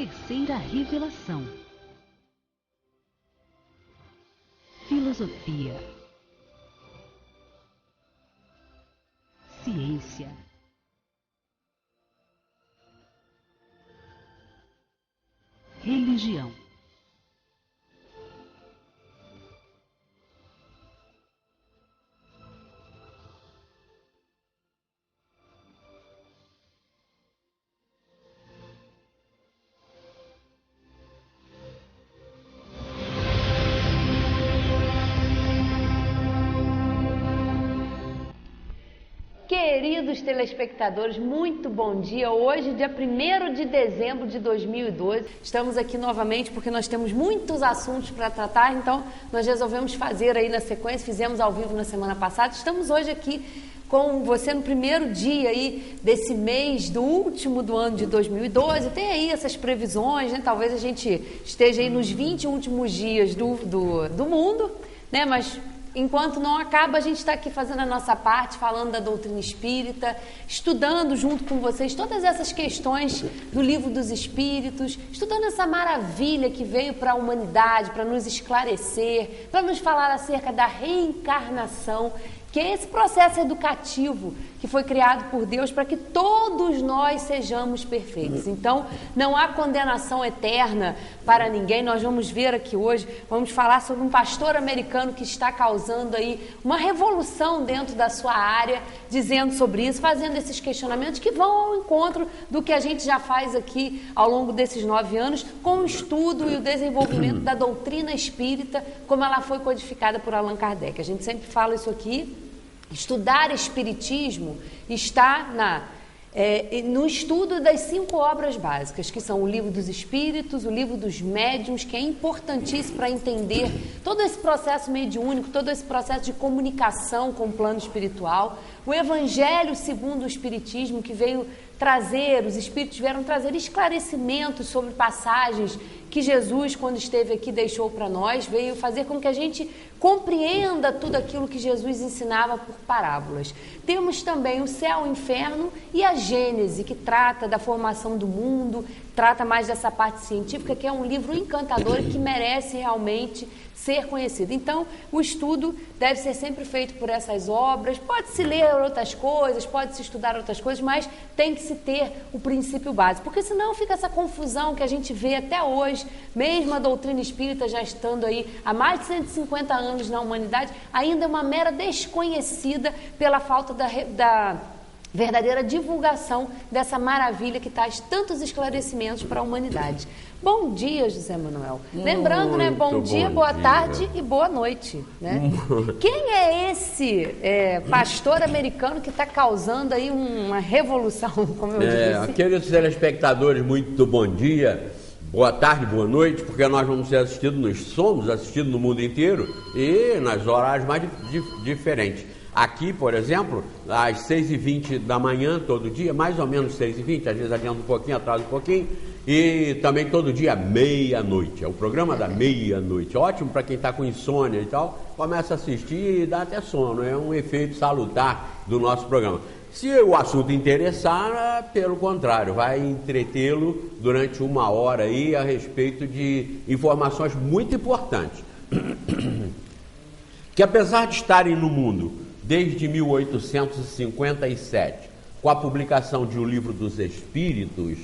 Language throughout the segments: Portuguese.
Terceira revelação. Filosofia. Ciência. Religião. Queridos telespectadores, muito bom dia. Hoje, dia 1º de dezembro de 2012, estamos aqui novamente porque nós temos muitos assuntos para tratar, então nós resolvemos fazer aí na sequência, fizemos ao vivo na semana passada. Estamos hoje aqui com você no primeiro dia aí desse mês, do último do ano de 2012. Tem aí essas previsões, né? Talvez a gente esteja aí nos 20 últimos dias do mundo, né? Mas enquanto não acaba, a gente está aqui fazendo a nossa parte, falando da doutrina espírita, estudando junto com vocês todas essas questões do Livro dos Espíritos, estudando essa maravilha que veio para a humanidade, para nos esclarecer, para nos falar acerca da reencarnação, que é esse processo educativo que foi criado por Deus para que todos nós sejamos perfeitos. Então, não há condenação eterna para ninguém. Nós vamos ver aqui hoje, vamos falar sobre um pastor americano que está causando aí uma revolução dentro da sua área, dizendo sobre isso, fazendo esses questionamentos que vão ao encontro do que a gente já faz aqui ao longo desses 9 anos, com o estudo e o desenvolvimento da doutrina espírita, como ela foi codificada por Allan Kardec. A gente sempre fala isso aqui. Estudar espiritismo está no estudo das 5 obras básicas, que são o Livro dos Espíritos, o Livro dos Médiuns, que é importantíssimo para entender todo esse processo mediúnico, todo esse processo de comunicação com o plano espiritual, o Evangelho segundo o Espiritismo, que veio trazer, os Espíritos vieram trazer esclarecimentos sobre passagens que Jesus, quando esteve aqui, deixou para nós, veio fazer com que a gente compreenda tudo aquilo que Jesus ensinava por parábolas. Temos também o Céu, o Inferno e a Gênese, que trata da formação do mundo, trata mais dessa parte científica, que é um livro encantador e que merece realmente ser conhecido. Então, o estudo deve ser sempre feito por essas obras. Pode-se ler outras coisas, pode-se estudar outras coisas, mas tem que se ter o princípio básico, porque senão fica essa confusão que a gente vê até hoje, mesmo a doutrina espírita já estando aí há mais de 150 anos na humanidade, ainda é uma mera desconhecida pela falta da verdadeira divulgação dessa maravilha que traz tantos esclarecimentos para a humanidade. Bom dia, José Manuel. Lembrando, né? Bom dia, boa tarde e boa noite. Né? Quem é esse pastor americano que está causando aí uma revolução, como eu disse? Aqueles telespectadores, muito bom dia, boa tarde, boa noite, porque nós vamos ser assistidos, nós somos assistidos no mundo inteiro e nas horários mais diferentes. Aqui, por exemplo, às 6h20 da manhã, todo dia, mais ou menos 6h20, às vezes adianta um pouquinho, atrasa um pouquinho, e também todo dia, meia-noite, é o programa da meia-noite, ótimo para quem está com insônia e tal, começa a assistir e dá até sono, é um efeito salutar do nosso programa. Se o assunto interessar, pelo contrário, vai entretê-lo durante 1 hora aí a respeito de informações muito importantes, que apesar de estarem no mundo desde 1857, com a publicação de O Livro dos Espíritos,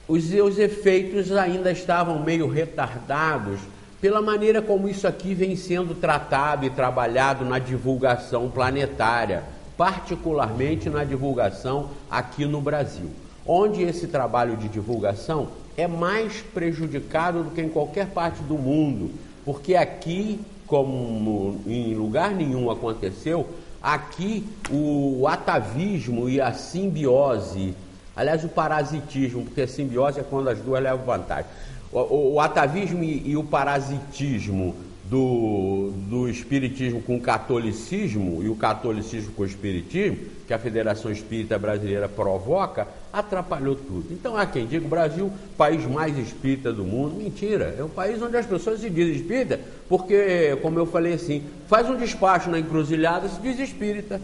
os seus efeitos ainda estavam meio retardados pela maneira como isso aqui vem sendo tratado e trabalhado na divulgação planetária, particularmente na divulgação aqui no Brasil, onde esse trabalho de divulgação é mais prejudicado do que em qualquer parte do mundo, porque aqui, como em lugar nenhum aconteceu, aqui o atavismo e a simbiose, aliás o parasitismo, porque a simbiose é quando as duas levam vantagem, o atavismo e o parasitismo do espiritismo com o catolicismo e o catolicismo com o espiritismo, que a Federação Espírita Brasileira provoca, atrapalhou tudo. Então há quem diga o Brasil, país mais espírita do mundo. Mentira, é um país onde as pessoas se dizem espírita, porque, como eu falei assim, faz um despacho na encruzilhada, se diz espírita.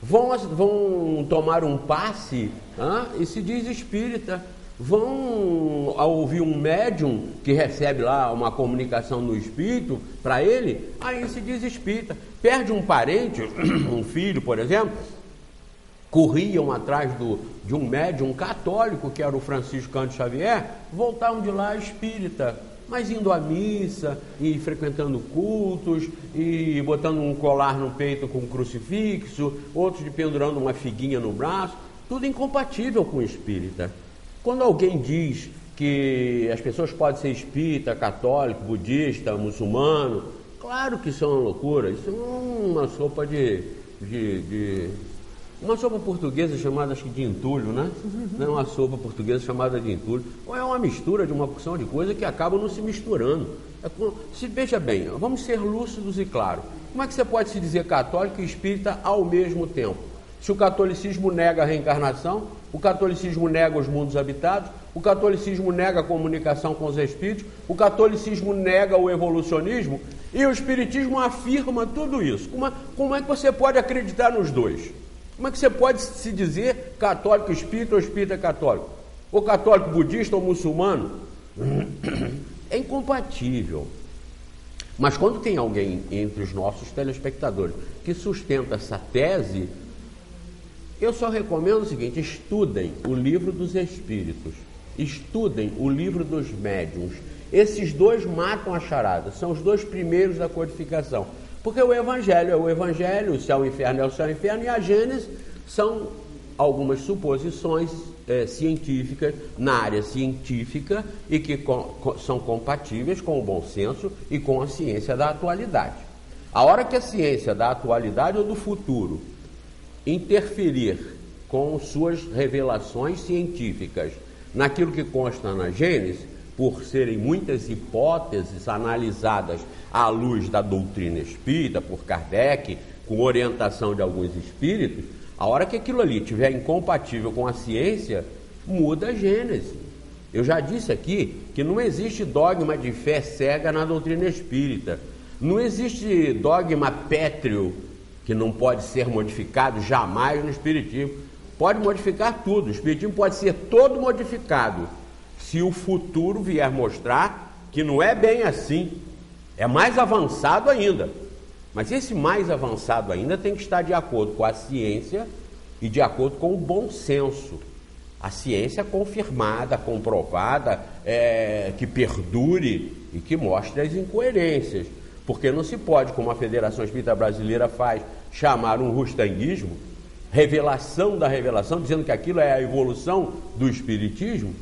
Vão tomar um passe e se diz espírita. vão ouvir um médium que recebe lá uma comunicação no espírito para ele, aí se diz espírita. Perde um parente, um filho, por exemplo, corriam atrás de um médium católico, que era o Francisco Cândido Xavier, voltavam de lá espírita, mas indo à missa, e frequentando cultos, e botando um colar no peito com um crucifixo, outros de pendurando uma figuinha no braço, tudo incompatível com o espírita. Quando alguém diz que as pessoas podem ser espírita, católico, budista, muçulmano, claro que isso é uma loucura, isso é uma sopa uma sopa portuguesa chamada, acho que de entulho, né? Não é uma sopa portuguesa chamada de entulho, ou é uma mistura de uma porção de coisas que acabam não se misturando. Veja bem, vamos ser lúcidos e claros. Como é que você pode se dizer católico e espírita ao mesmo tempo? Se o catolicismo nega a reencarnação, o catolicismo nega os mundos habitados, o catolicismo nega a comunicação com os espíritos, o catolicismo nega o evolucionismo e o espiritismo afirma tudo isso. Como é que você pode acreditar nos dois? Como é que você pode se dizer católico espírita ou espírita católico? Ou católico budista ou muçulmano? É incompatível. Mas quando tem alguém entre os nossos telespectadores que sustenta essa tese, eu só recomendo o seguinte: estudem o Livro dos Espíritos, estudem o Livro dos Médiuns. Esses dois matam a charada, são os dois primeiros da codificação. Porque o Evangelho é o Evangelho, o céu e o inferno é o céu e o inferno, e a Gênesis são algumas suposições científicas na área científica e que são compatíveis com o bom senso e com a ciência da atualidade. A hora que a ciência da atualidade ou do futuro interferir com suas revelações científicas naquilo que consta na Gênesis, por serem muitas hipóteses analisadas à luz da doutrina espírita, por Kardec, com orientação de alguns espíritos, a hora que aquilo ali estiver incompatível com a ciência, muda a Gênesis. Eu já disse aqui que não existe dogma de fé cega na doutrina espírita. Não existe dogma pétreo que não pode ser modificado jamais no espiritismo. Pode modificar tudo, o espiritismo pode ser todo modificado, se o futuro vier mostrar que não é bem assim, é mais avançado ainda. Mas esse mais avançado ainda tem que estar de acordo com a ciência e de acordo com o bom senso. A ciência confirmada, comprovada, que perdure e que mostre as incoerências. Porque não se pode, como a Federação Espírita Brasileira faz, chamar um rustanguismo, revelação da revelação, dizendo que aquilo é a evolução do espiritismo.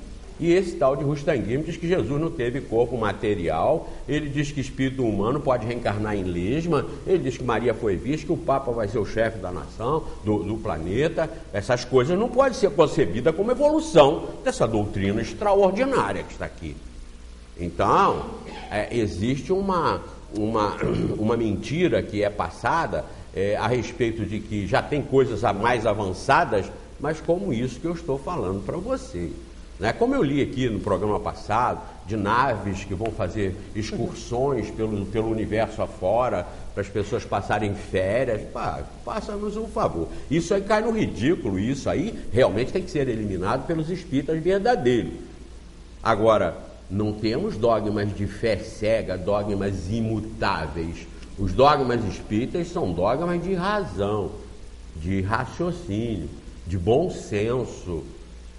E esse tal de rustanguismo diz que Jesus não teve corpo material, ele diz que espírito humano pode reencarnar em lesma, ele diz que Maria foi vista, que o Papa vai ser o chefe da nação, do planeta. Essas coisas não podem ser concebidas como evolução dessa doutrina extraordinária que está aqui. Então, existe uma mentira que é passada a respeito de que já tem coisas mais avançadas, mas como isso que eu estou falando para vocês. Como eu li aqui no programa passado, de naves que vão fazer excursões pelo universo afora, para as pessoas passarem férias, faça-nos um favor. Isso aí cai no ridículo, isso aí realmente tem que ser eliminado pelos espíritas verdadeiros. Agora, não temos dogmas de fé cega, dogmas imutáveis. Os dogmas espíritas são dogmas de razão, de raciocínio, de bom senso.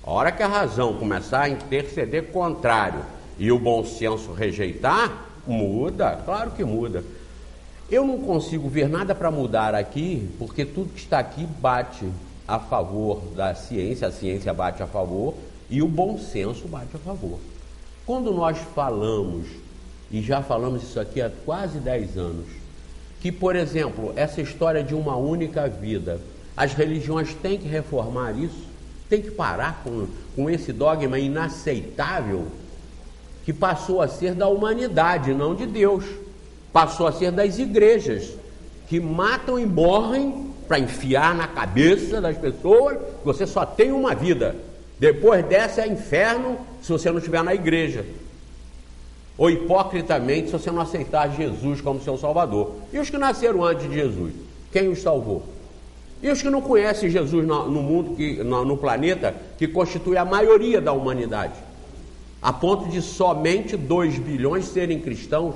A hora que a razão começar a interceder contrário e o bom senso rejeitar, muda, claro que muda. Eu não consigo ver nada para mudar aqui, porque tudo que está aqui bate a favor da ciência, a ciência bate a favor e o bom senso bate a favor. Quando nós falamos, e já falamos isso aqui há quase 10 anos, que, por exemplo, essa história de uma única vida, as religiões têm que reformar isso, tem que parar com esse dogma inaceitável que passou a ser da humanidade, não de Deus. Passou a ser das igrejas, que matam e morrem para enfiar na cabeça das pessoas que você só tem uma vida. Depois dessa é inferno se você não estiver na igreja. Ou hipocritamente se você não aceitar Jesus como seu Salvador. E os que nasceram antes de Jesus? Quem os salvou? E os que não conhecem Jesus no mundo, no planeta, que constitui a maioria da humanidade, a ponto de somente 2 bilhões serem cristãos,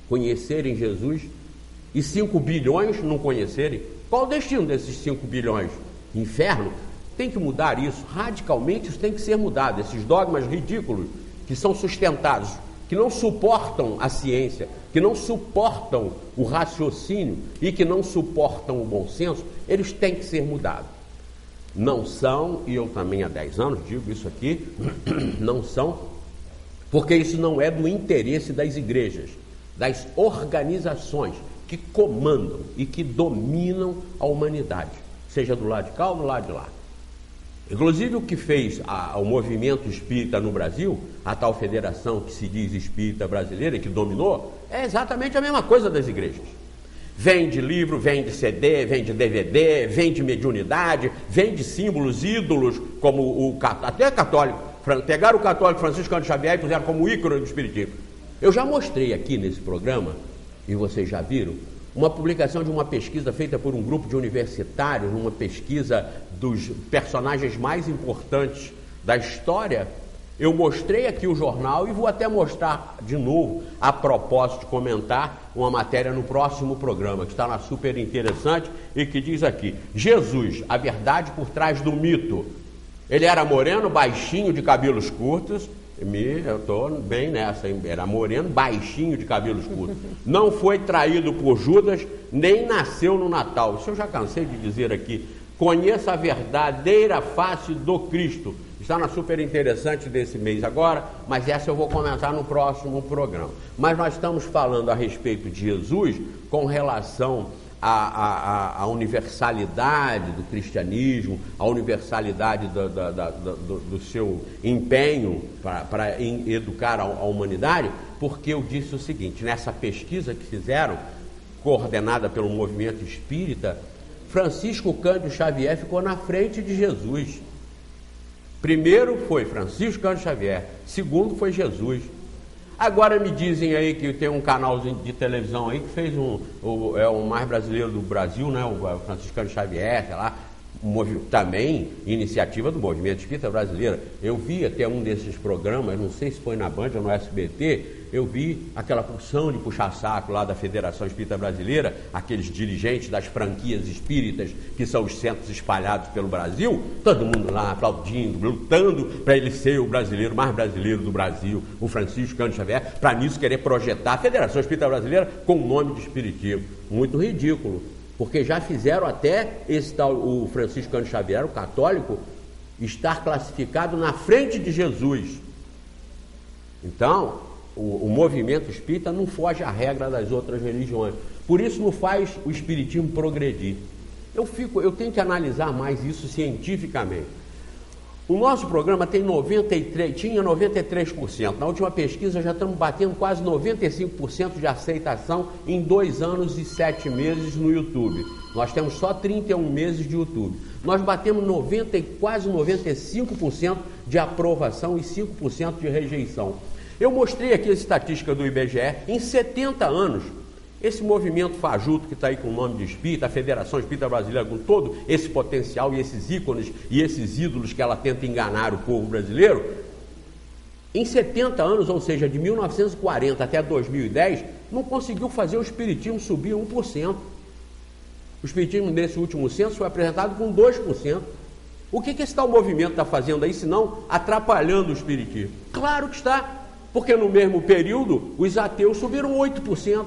conhecerem Jesus, e 5 bilhões não conhecerem. Qual o destino desses 5 bilhões? Inferno? Tem que mudar isso, radicalmente isso tem que ser mudado. Esses dogmas ridículos que são sustentados, que não suportam a ciência, que não suportam o raciocínio e que não suportam o bom senso, eles têm que ser mudados. Não são, e eu também há 10 anos digo isso aqui, não são, porque isso não é do interesse das igrejas, das organizações que comandam e que dominam a humanidade, seja do lado de cá ou do lado de lá. Inclusive o que fez o movimento espírita no Brasil, a tal federação que se diz espírita brasileira, que dominou, é exatamente a mesma coisa das igrejas. Vende livro, vende CD, vende DVD, vende mediunidade, vende símbolos, ídolos, como até católico. Pegaram o católico Francisco Cândido Xavier e puseram como ícone do espiritismo. Eu já mostrei aqui nesse programa, e vocês já viram, uma publicação de uma pesquisa feita por um grupo de universitários, uma pesquisa dos personagens mais importantes da história. Eu mostrei aqui o jornal e vou até mostrar de novo, a propósito de comentar uma matéria no próximo programa, que está lá super interessante e que diz aqui: Jesus, a verdade por trás do mito. Ele era moreno, baixinho, de cabelos curtos. Eu estou bem nessa, hein? Era moreno, baixinho, de cabelos curtos. Não foi traído por Judas, nem nasceu no Natal. Isso eu já cansei de dizer aqui. Conheça a verdadeira face do Cristo. Está na super interessante desse mês agora, mas essa eu vou comentar no próximo programa. Mas nós estamos falando a respeito de Jesus com relação à universalidade do cristianismo, a universalidade do seu empenho para educar a humanidade, porque eu disse o seguinte: nessa pesquisa que fizeram, coordenada pelo movimento espírita, Francisco Cândido Xavier ficou na frente de Jesus. Primeiro foi Francisco Cândido Xavier, segundo foi Jesus. Agora me dizem aí que tem um canal de televisão aí que fez o mais brasileiro do Brasil, né? O Francisco Cândido Xavier, sei lá, também iniciativa do Movimento Espírita Brasileiro. Eu vi até um desses programas, não sei se foi na Band ou no SBT, eu vi aquela porção de puxa-saco lá da Federação Espírita Brasileira, aqueles dirigentes das franquias espíritas, que são os centros espalhados pelo Brasil, todo mundo lá aplaudindo, lutando para ele ser o brasileiro mais brasileiro do Brasil, o Francisco Cândido Xavier, para nisso querer projetar a Federação Espírita Brasileira com o nome de espiritismo. Muito ridículo, porque já fizeram até esse tal, o Francisco Cândido Xavier, o católico, estar classificado na frente de Jesus. Então, o movimento espírita não foge à regra das outras religiões. Por isso não faz o espiritismo progredir. Eu tenho que analisar mais isso cientificamente. O nosso programa tinha 93%. Na última pesquisa já estamos batendo quase 95% de aceitação em 2 anos e 7 meses no YouTube. Nós temos só 31 meses de YouTube. Nós batemos quase 95% de aprovação e 5% de rejeição. Eu mostrei aqui a estatística do IBGE. Em 70 anos, esse movimento fajuto que está aí com o nome de espírita, a Federação Espírita Brasileira, com todo esse potencial e esses ícones e esses ídolos que ela tenta enganar o povo brasileiro, em 70 anos, ou seja, de 1940 até 2010, não conseguiu fazer o espiritismo subir 1%. O espiritismo nesse último censo foi apresentado com 2%. O que esse tal movimento está fazendo aí, senão atrapalhando o espiritismo? Claro que está, porque no mesmo período os ateus subiram 8%.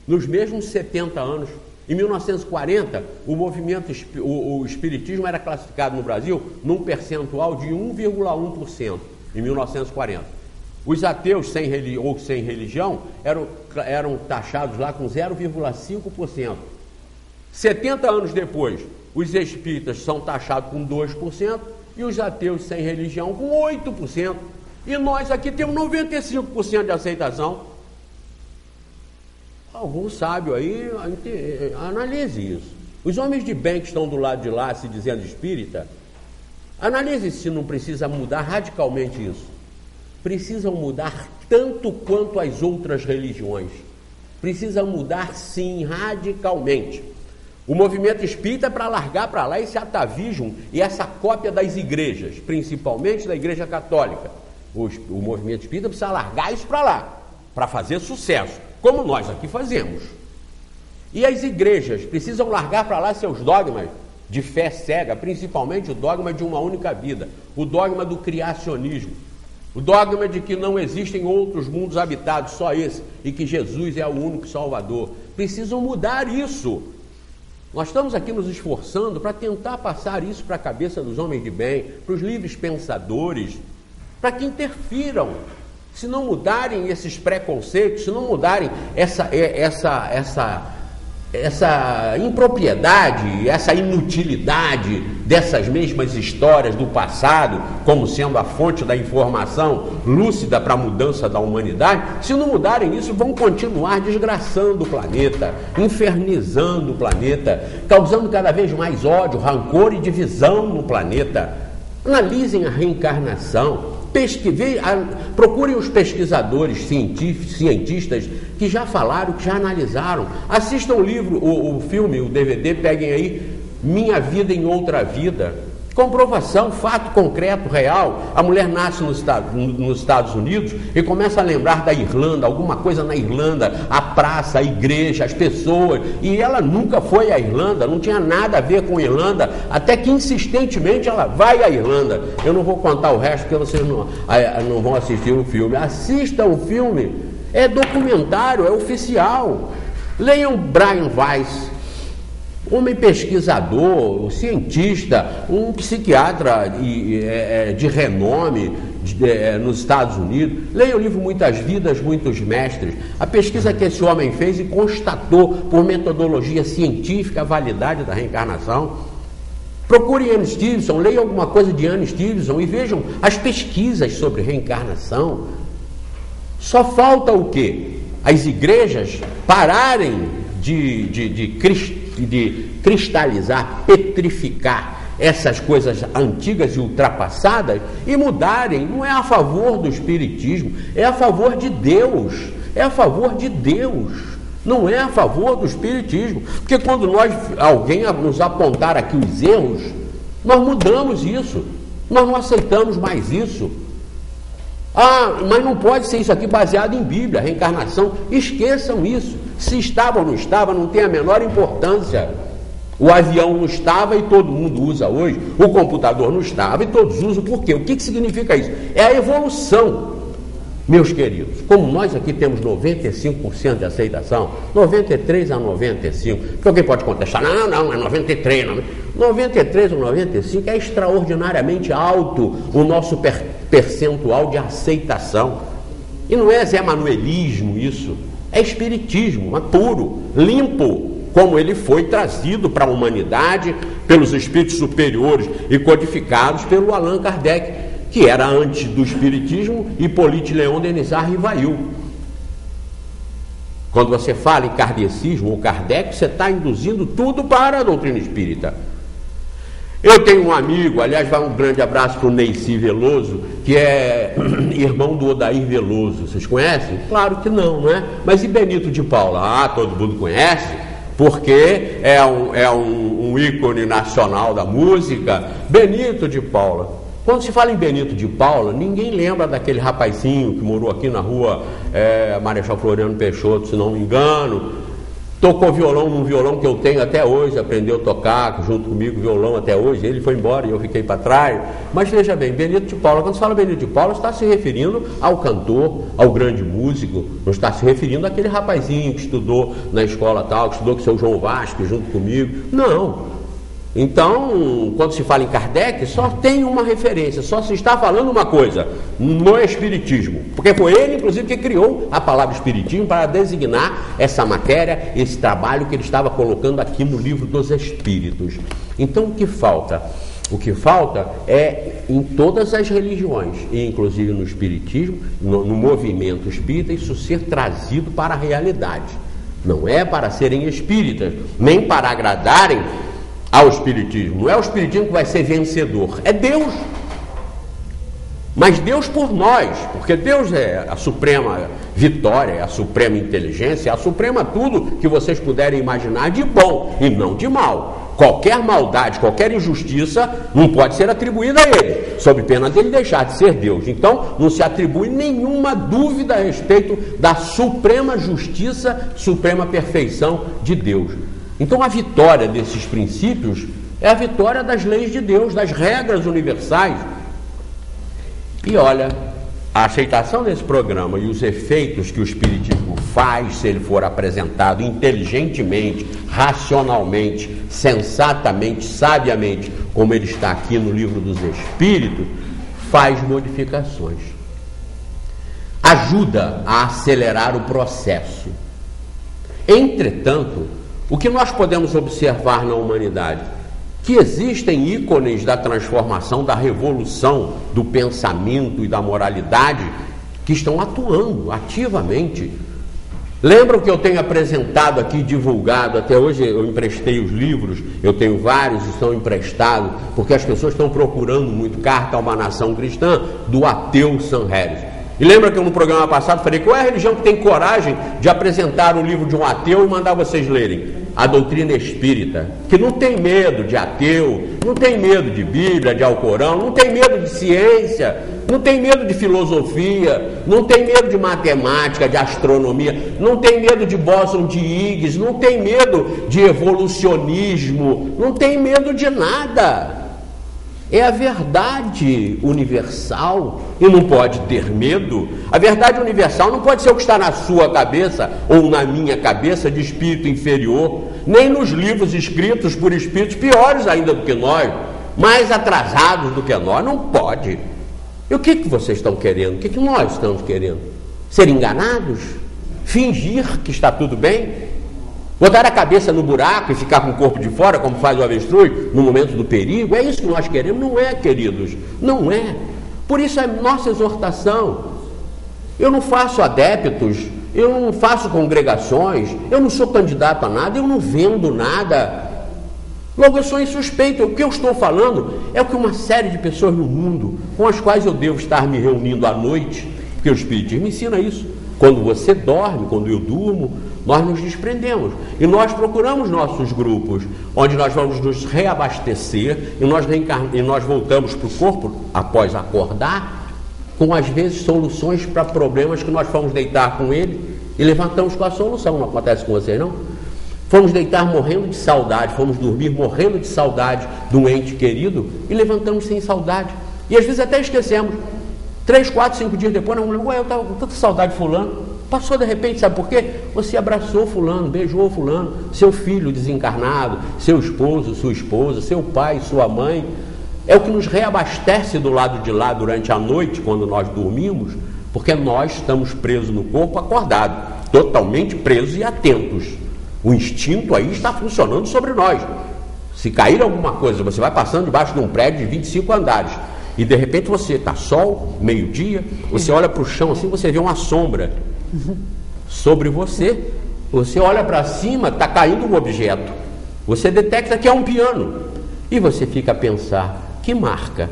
Nos mesmos 70 anos. Em 1940, o espiritismo era classificado no Brasil num percentual de 1,1%, em 1940. Os ateus sem religião eram taxados lá com 0,5%. 70 anos depois, os espíritas são taxados com 2% e os ateus sem religião com 8%. E nós aqui temos 95% de aceitação. Algum sábio aí analise isso. Os homens de bem que estão do lado de lá se dizendo espírita, analise se não precisa mudar radicalmente isso. Precisam mudar tanto quanto as outras religiões. Precisa mudar sim radicalmente. O movimento espírita é para largar para lá esse atavismo e essa cópia das igrejas, principalmente da Igreja Católica. O movimento espírita precisa largar isso para lá, para fazer sucesso, como nós aqui fazemos. E as igrejas precisam largar para lá seus dogmas de fé cega, principalmente o dogma de uma única vida, o dogma do criacionismo, o dogma de que não existem outros mundos habitados, só esse, e que Jesus é o único Salvador. Precisam mudar isso. Nós estamos aqui nos esforçando para tentar passar isso para a cabeça dos homens de bem, para os livres pensadores, para que interfiram. Se não mudarem esses preconceitos, se não mudarem essa impropriedade, essa inutilidade dessas mesmas histórias do passado, como sendo a fonte da informação lúcida para a mudança da humanidade, se não mudarem isso, vão continuar desgraçando o planeta, infernizando o planeta, causando cada vez mais ódio, rancor e divisão no planeta. Analisem a reencarnação. Procurem os pesquisadores cientistas que já falaram, que já analisaram. Assistam o livro, o filme, o DVD, peguem aí Minha Vida em Outra Vida. Comprovação, fato concreto, real. A mulher nasce nos Estados Unidos e começa a lembrar da Irlanda, alguma coisa na Irlanda, a praça, a igreja, as pessoas. E ela nunca foi à Irlanda, não tinha nada a ver com Irlanda, até que insistentemente ela vai à Irlanda. Eu não vou contar o resto, porque vocês não vão assistir o filme. Assistam o filme, é documentário, é oficial. Leiam Brian Weiss, homem pesquisador, um cientista, um psiquiatra de renome nos Estados Unidos. Leia o livro Muitas Vidas, Muitos Mestres. A pesquisa que esse homem fez e constatou por metodologia científica a validade da reencarnação. Procurem Ian Stevenson, leiam alguma coisa de Ian Stevenson e vejam as pesquisas sobre reencarnação. Só falta o quê? As igrejas pararem de cristalizar, petrificar essas coisas antigas e ultrapassadas e mudarem. Não é a favor do espiritismo, é a favor de Deus, é a favor de Deus, não é a favor do espiritismo, porque quando alguém nos apontar aqui os erros, nós mudamos isso, nós não aceitamos mais isso. Mas não pode ser isso aqui baseado em Bíblia, reencarnação. Esqueçam isso. Se estava ou não estava, não tem a menor importância. O avião não estava e todo mundo usa hoje. O computador não estava e todos usam. Por quê? O que significa isso? É a evolução, meus queridos. Como nós aqui temos 95% de aceitação, 93 a 95%, porque alguém pode contestar, não, é 93, 93 ou 95% é extraordinariamente alto o nosso percentual de aceitação. E não é Zé Manuelismo isso, é espiritismo, mas puro, limpo, como ele foi trazido para a humanidade pelos espíritos superiores e codificados pelo Allan Kardec, que era antes do espiritismo, Hippolyte Léon Denis Rivail. Quando você fala em kardecismo ou Kardec, você está induzindo tudo para a doutrina espírita. Eu tenho um amigo, aliás, vai um grande abraço para o Neyci Veloso, que é irmão do Odair Veloso. Vocês conhecem? Claro que não é? Mas e Benito de Paula? Todo mundo conhece, porque é um ícone nacional da música. Benito de Paula. Quando se fala em Benito de Paula, ninguém lembra daquele rapazinho que morou aqui na rua Marechal Floriano Peixoto, se não me engano. Tocou violão num violão que eu tenho até hoje, aprendeu a tocar junto comigo violão até hoje. Ele foi embora e eu fiquei para trás. Mas veja bem, Benito de Paula, quando se fala Benito de Paula, está se referindo ao cantor, ao grande músico, não está se referindo àquele rapazinho que estudou na escola tal, que estudou com o seu João Vasco junto comigo. Não. Então, quando se fala em Kardec, só tem uma referência, só se está falando uma coisa, no espiritismo, porque foi ele, inclusive, que criou a palavra espiritismo para designar essa matéria, esse trabalho que ele estava colocando aqui no Livro dos Espíritos. Então, o que falta? O que falta é, em todas as religiões, e inclusive no espiritismo, no movimento espírita, isso ser trazido para a realidade. Não é para serem espíritas, nem para agradarem ao espiritismo. Não é o espiritismo que vai ser vencedor, é Deus. Mas Deus por nós, porque Deus é a suprema vitória, é a suprema inteligência, é a suprema tudo que vocês puderem imaginar de bom e não de mal. Qualquer maldade, qualquer injustiça não pode ser atribuída a Ele, sob pena dele deixar de ser Deus. Então, não se atribui nenhuma dúvida a respeito da suprema justiça, suprema perfeição de Deus. Então, a vitória desses princípios é a vitória das leis de Deus, das regras universais. E olha, a aceitação desse programa e os efeitos que o Espiritismo faz, se ele for apresentado inteligentemente, racionalmente, sensatamente, sabiamente, como ele está aqui no Livro dos Espíritos, faz modificações. Ajuda a acelerar o processo. Entretanto, o que nós podemos observar na humanidade? Que existem ícones da transformação, da revolução do pensamento e da moralidade que estão atuando ativamente. Lembram que eu tenho apresentado aqui, divulgado, até hoje eu emprestei os livros, eu tenho vários, estão emprestados, porque as pessoas estão procurando muito Carta a uma Nação Cristã, do ateu Sanherez. E lembra que eu no programa passado falei, qual é a religião que tem coragem de apresentar um livro de um ateu e mandar vocês lerem? A doutrina espírita, que não tem medo de ateu, não tem medo de Bíblia, de Alcorão, não tem medo de ciência, não tem medo de filosofia, não tem medo de matemática, de astronomia, não tem medo de Boston de Higgs, não tem medo de evolucionismo, não tem medo de nada. É a verdade universal e não pode ter medo. A verdade universal não pode ser o que está na sua cabeça ou na minha cabeça de espírito inferior, nem nos livros escritos por espíritos piores ainda do que nós, mais atrasados do que nós. Não pode. E o que vocês estão querendo? O que nós estamos querendo? Ser enganados? Fingir que está tudo bem? Botar a cabeça no buraco e ficar com o corpo de fora, como faz o avestruz, no momento do perigo? É isso que nós queremos? Não é, queridos, não é. Por isso é nossa exortação. Eu não faço adeptos, eu não faço congregações, eu não sou candidato a nada, eu não vendo nada. Logo, eu sou insuspeito. O que eu estou falando é o que uma série de pessoas no mundo, com as quais eu devo estar me reunindo à noite, porque o Espiritismo ensina isso. Quando você dorme, quando eu durmo, nós nos desprendemos e nós procuramos nossos grupos, onde nós vamos nos reabastecer e nós voltamos para o corpo, após acordar, com às vezes soluções para problemas que nós fomos deitar com ele e levantamos com a solução. Não acontece com vocês, não? Fomos deitar morrendo de saudade, fomos dormir morrendo de saudade de um ente querido e levantamos sem saudade. E às vezes até esquecemos. 3, 4, 5 dias depois, eu estava com tanta saudade de fulano. Passou de repente, sabe por quê? Você abraçou fulano, beijou fulano, seu filho desencarnado, seu esposo, sua esposa, seu pai, sua mãe. É o que nos reabastece do lado de lá durante a noite, quando nós dormimos, porque nós estamos presos no corpo acordado, totalmente presos e atentos. O instinto aí está funcionando sobre nós. Se cair alguma coisa, você vai passando debaixo de um prédio de 25 andares, e de repente você está sol, meio-dia, você olha para o chão assim, você vê uma sombra sobre você, você olha para cima, está caindo um objeto, você detecta que é um piano, e você fica a pensar, que marca?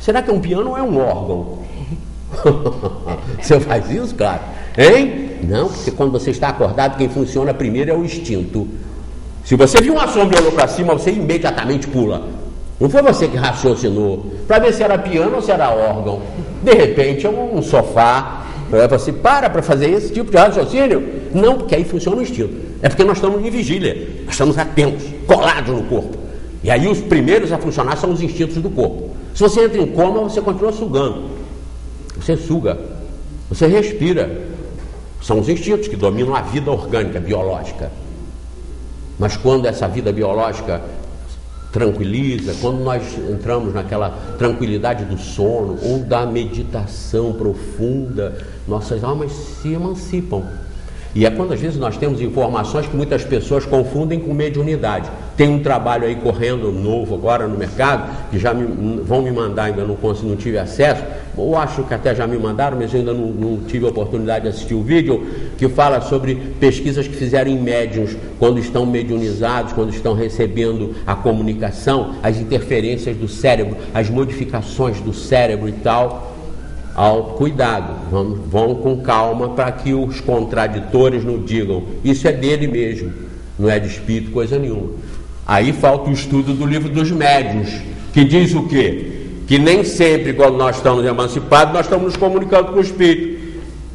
Será que é um piano ou é um órgão? Você faz isso, claro? Hein? Não, porque quando você está acordado, quem funciona primeiro é o instinto. Se você viu uma sombra e olhou para cima, você imediatamente pula. Não foi você que raciocinou para ver se era piano ou se era órgão. De repente é um sofá. Você para fazer esse tipo de raciocínio? Não, porque aí funciona o instinto. É porque nós estamos em vigília, nós estamos atentos, colados no corpo. E aí os primeiros a funcionar são os instintos do corpo. Se você entra em coma, você continua sugando. Você suga, você respira. São os instintos que dominam a vida orgânica, biológica. Mas quando essa vida biológica tranquiliza, quando nós entramos naquela tranquilidade do sono ou da meditação profunda, nossas almas se emancipam. E é quando às vezes nós temos informações que muitas pessoas confundem com mediunidade. Tem um trabalho aí correndo novo agora no mercado, que já vão me mandar, ainda não tive acesso, ou acho que até já me mandaram, mas eu ainda não tive a oportunidade de assistir o vídeo, que fala sobre pesquisas que fizeram em médiuns, quando estão mediunizados, quando estão recebendo a comunicação, as interferências do cérebro, as modificações do cérebro e tal. Cuidado, vão com calma para que os contraditores não digam, isso é dele mesmo, não é de espírito, coisa nenhuma. Aí falta o estudo do livro dos médiuns, que diz o quê? Que nem sempre, quando nós estamos emancipados, nós estamos nos comunicando com o espírito.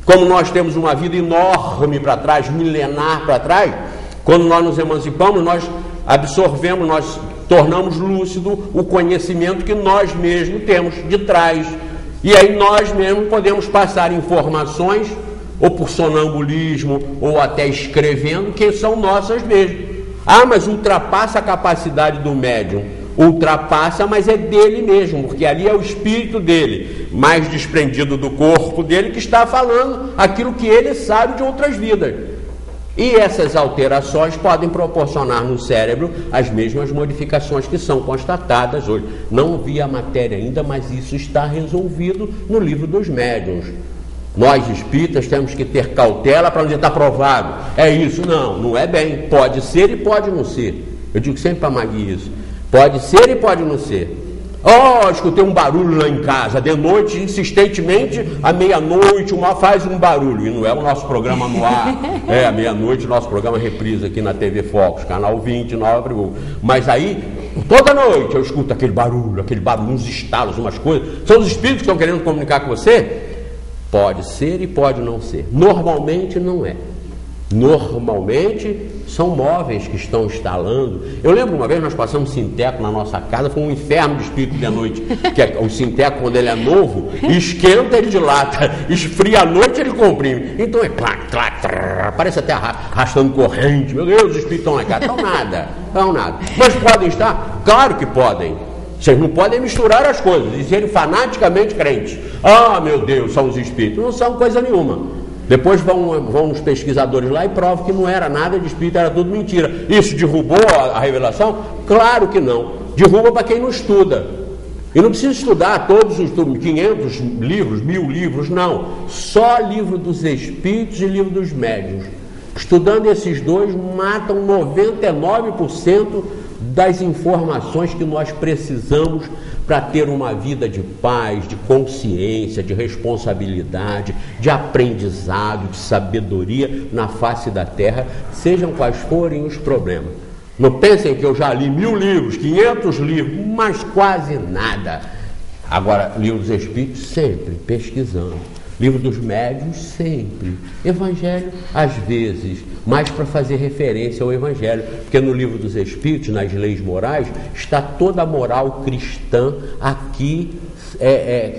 Como nós temos uma vida enorme para trás, milenar para trás, quando nós nos emancipamos, nós absorvemos, nós tornamos lúcido o conhecimento que nós mesmos temos de trás. E aí nós mesmos podemos passar informações, ou por sonambulismo, ou até escrevendo, que são nossas mesmo. Ah, mas ultrapassa a capacidade do médium. Ultrapassa, mas é dele mesmo, porque ali é o espírito dele, mais desprendido do corpo dele, que está falando aquilo que ele sabe de outras vidas. E essas alterações podem proporcionar no cérebro as mesmas modificações que são constatadas hoje. Não vi a matéria ainda, mas isso está resolvido no livro dos médiuns. Nós espíritas temos que ter cautela para não dizer está provado. É isso? Não, não é bem. Pode ser e pode não ser. Eu digo sempre para a Magui isso. Pode ser e pode não ser. Escutei um barulho lá em casa, de noite, insistentemente, à meia-noite, faz um barulho. E não é o nosso programa no ar. À meia-noite, o nosso programa reprisa aqui na TV Focus, canal 29. Mas aí, toda noite, eu escuto aquele barulho, uns estalos, umas coisas. São os espíritos que estão querendo comunicar com você? Pode ser e pode não ser. Normalmente não é. Normalmente são móveis que estão instalando. Eu lembro uma vez nós passamos sinteco na nossa casa, foi um inferno de espírito de noite. Que é, o sinteco, quando ele é novo, esquenta, ele dilata, esfria à noite, ele comprime. Então é clac, clac, trrr, parece até arrastando corrente. Meu Deus, os espíritos estão lá em casa. Estão nada. Mas podem estar? Claro que podem. Vocês não podem misturar as coisas e serem fanaticamente crentes. Meu Deus, são os espíritos. Não são coisa nenhuma. Depois vão os pesquisadores lá e provam que não era nada de espírito, era tudo mentira. Isso derrubou a revelação? Claro que não. Derruba para quem não estuda. E não precisa estudar todos os 500 livros, 1000 livros, não. Só livro dos espíritos e livro dos médiuns. Estudando esses dois, matam 99% das informações que nós precisamos para ter uma vida de paz, de consciência, de responsabilidade, de aprendizado, de sabedoria na face da terra, sejam quais forem os problemas. Não pensem que eu já li 1000 livros, 500 livros, mas quase nada. Agora, livro dos espíritos, sempre pesquisando. Livro dos médiuns, sempre. Evangelho, às vezes, mais para fazer referência ao Evangelho, porque no livro dos Espíritos, nas leis morais, está toda a moral cristã aqui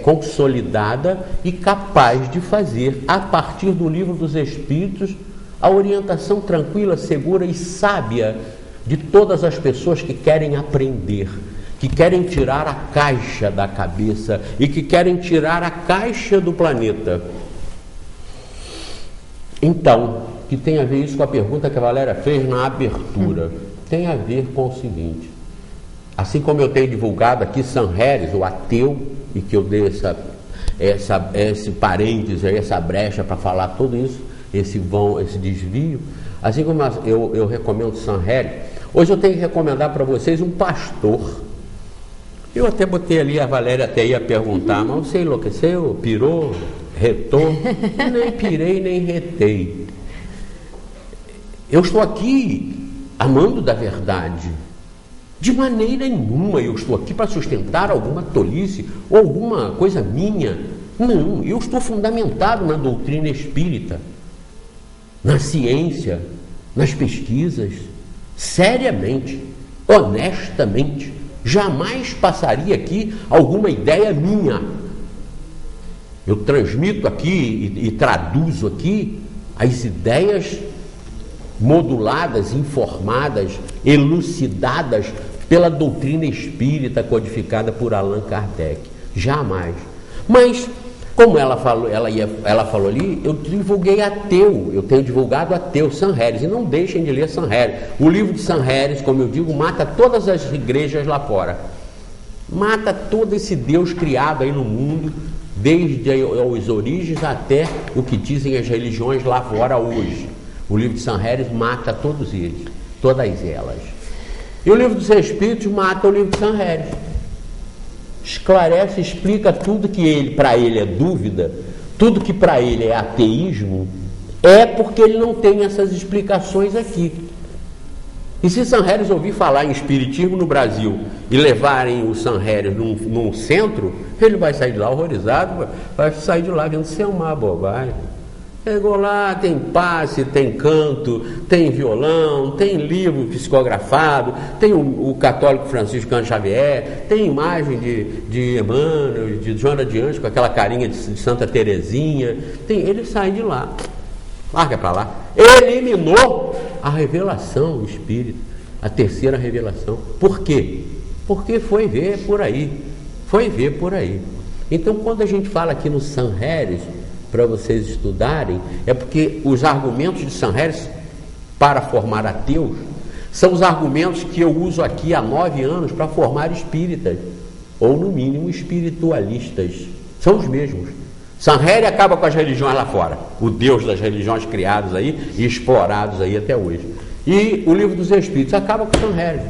consolidada e capaz de fazer, a partir do livro dos Espíritos, a orientação tranquila, segura e sábia de todas as pessoas que querem aprender, que querem tirar a caixa da cabeça e que querem tirar a caixa do planeta. Então, que tem a ver isso com a pergunta que a Valéria fez na abertura, tem a ver com o seguinte: assim como eu tenho divulgado aqui Sanheres, o ateu, e que eu dei esse parênteses aí, essa brecha para falar tudo isso, esse desvio, assim como eu recomendo Sanheres, hoje eu tenho que recomendar para vocês um pastor. Eu até botei ali, a Valéria até ia perguntar, mas você enlouqueceu, pirou, retou? Nem pirei, nem retei. Eu estou aqui amando da verdade. De maneira nenhuma eu estou aqui para sustentar alguma tolice ou alguma coisa minha. Não, eu estou fundamentado na doutrina espírita, na ciência, nas pesquisas, seriamente, honestamente. Jamais passaria aqui alguma ideia minha. Eu transmito aqui e traduzo aqui as ideias moduladas, informadas, elucidadas pela doutrina espírita codificada por Allan Kardec. Jamais. Mas, como ela falou ali, eu divulguei ateu, eu tenho divulgado ateu, Sanheres, e não deixem de ler Sanheres. O livro de Sanheres, como eu digo, mata todas as igrejas lá fora. Mata todo esse Deus criado aí no mundo, desde as origens até o que dizem as religiões lá fora hoje. O livro de Sanheres mata todos eles, todas elas. E o livro dos Espíritos mata o livro de Sanheres. esclarece, explica tudo que para ele é dúvida, tudo que para ele é ateísmo, é porque ele não tem essas explicações aqui. E se Sanherez ouvir falar em espiritismo no Brasil e levarem o Sanherez num centro, ele vai sair de lá horrorizado, vai sair de lá vendo se é uma bobagem. Chegou lá, tem passe, tem canto, tem violão, tem livro psicografado, tem o católico Franciscano Xavier, tem imagem de Emmanuel, de Joana de Anjos, com aquela carinha de Santa Terezinha. Ele sai de lá, larga para lá. Eliminou a revelação espírita, a terceira revelação. Por quê? Porque foi ver por aí. Então, quando a gente fala aqui no Sanherez, para vocês estudarem, é porque os argumentos de Sanherez para formar ateus são os argumentos que eu uso aqui há 9 anos para formar espíritas, ou no mínimo espiritualistas. São os mesmos. Sanherez acaba com as religiões lá fora, o Deus das religiões criadas aí e explorados aí até hoje. E o Livro dos Espíritos acaba com Sanherez.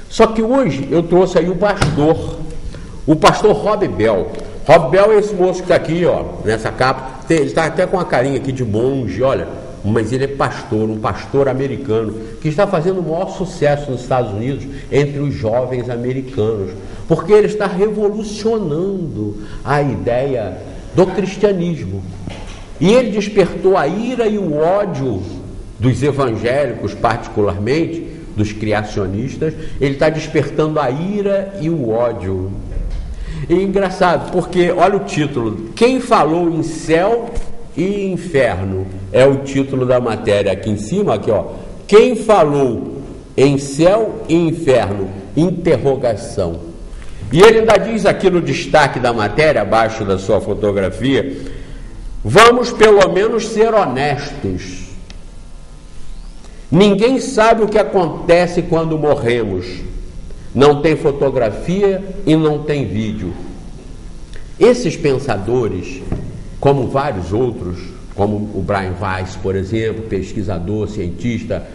Só que hoje eu trouxe aí o pastor Rob Bell. Rob Bell é esse moço que está aqui, ó, nessa capa. Ele está até com a carinha aqui de monge, olha. Mas ele é pastor, um pastor americano, que está fazendo o maior sucesso nos Estados Unidos entre os jovens americanos. Porque ele está revolucionando a ideia do cristianismo. E ele despertou a ira e o ódio dos evangélicos, particularmente, dos criacionistas. Ele está despertando a ira e o ódio. E é engraçado, porque olha o título: Quem falou em céu e inferno? É o título da matéria aqui em cima, aqui ó. Quem falou em céu e inferno? Interrogação. E ele ainda diz aqui no destaque da matéria, abaixo da sua fotografia: vamos pelo menos ser honestos. Ninguém sabe o que acontece quando morremos. Não tem fotografia e não tem vídeo. Esses pensadores, como vários outros, como o Brian Weiss, por exemplo, pesquisador, cientista,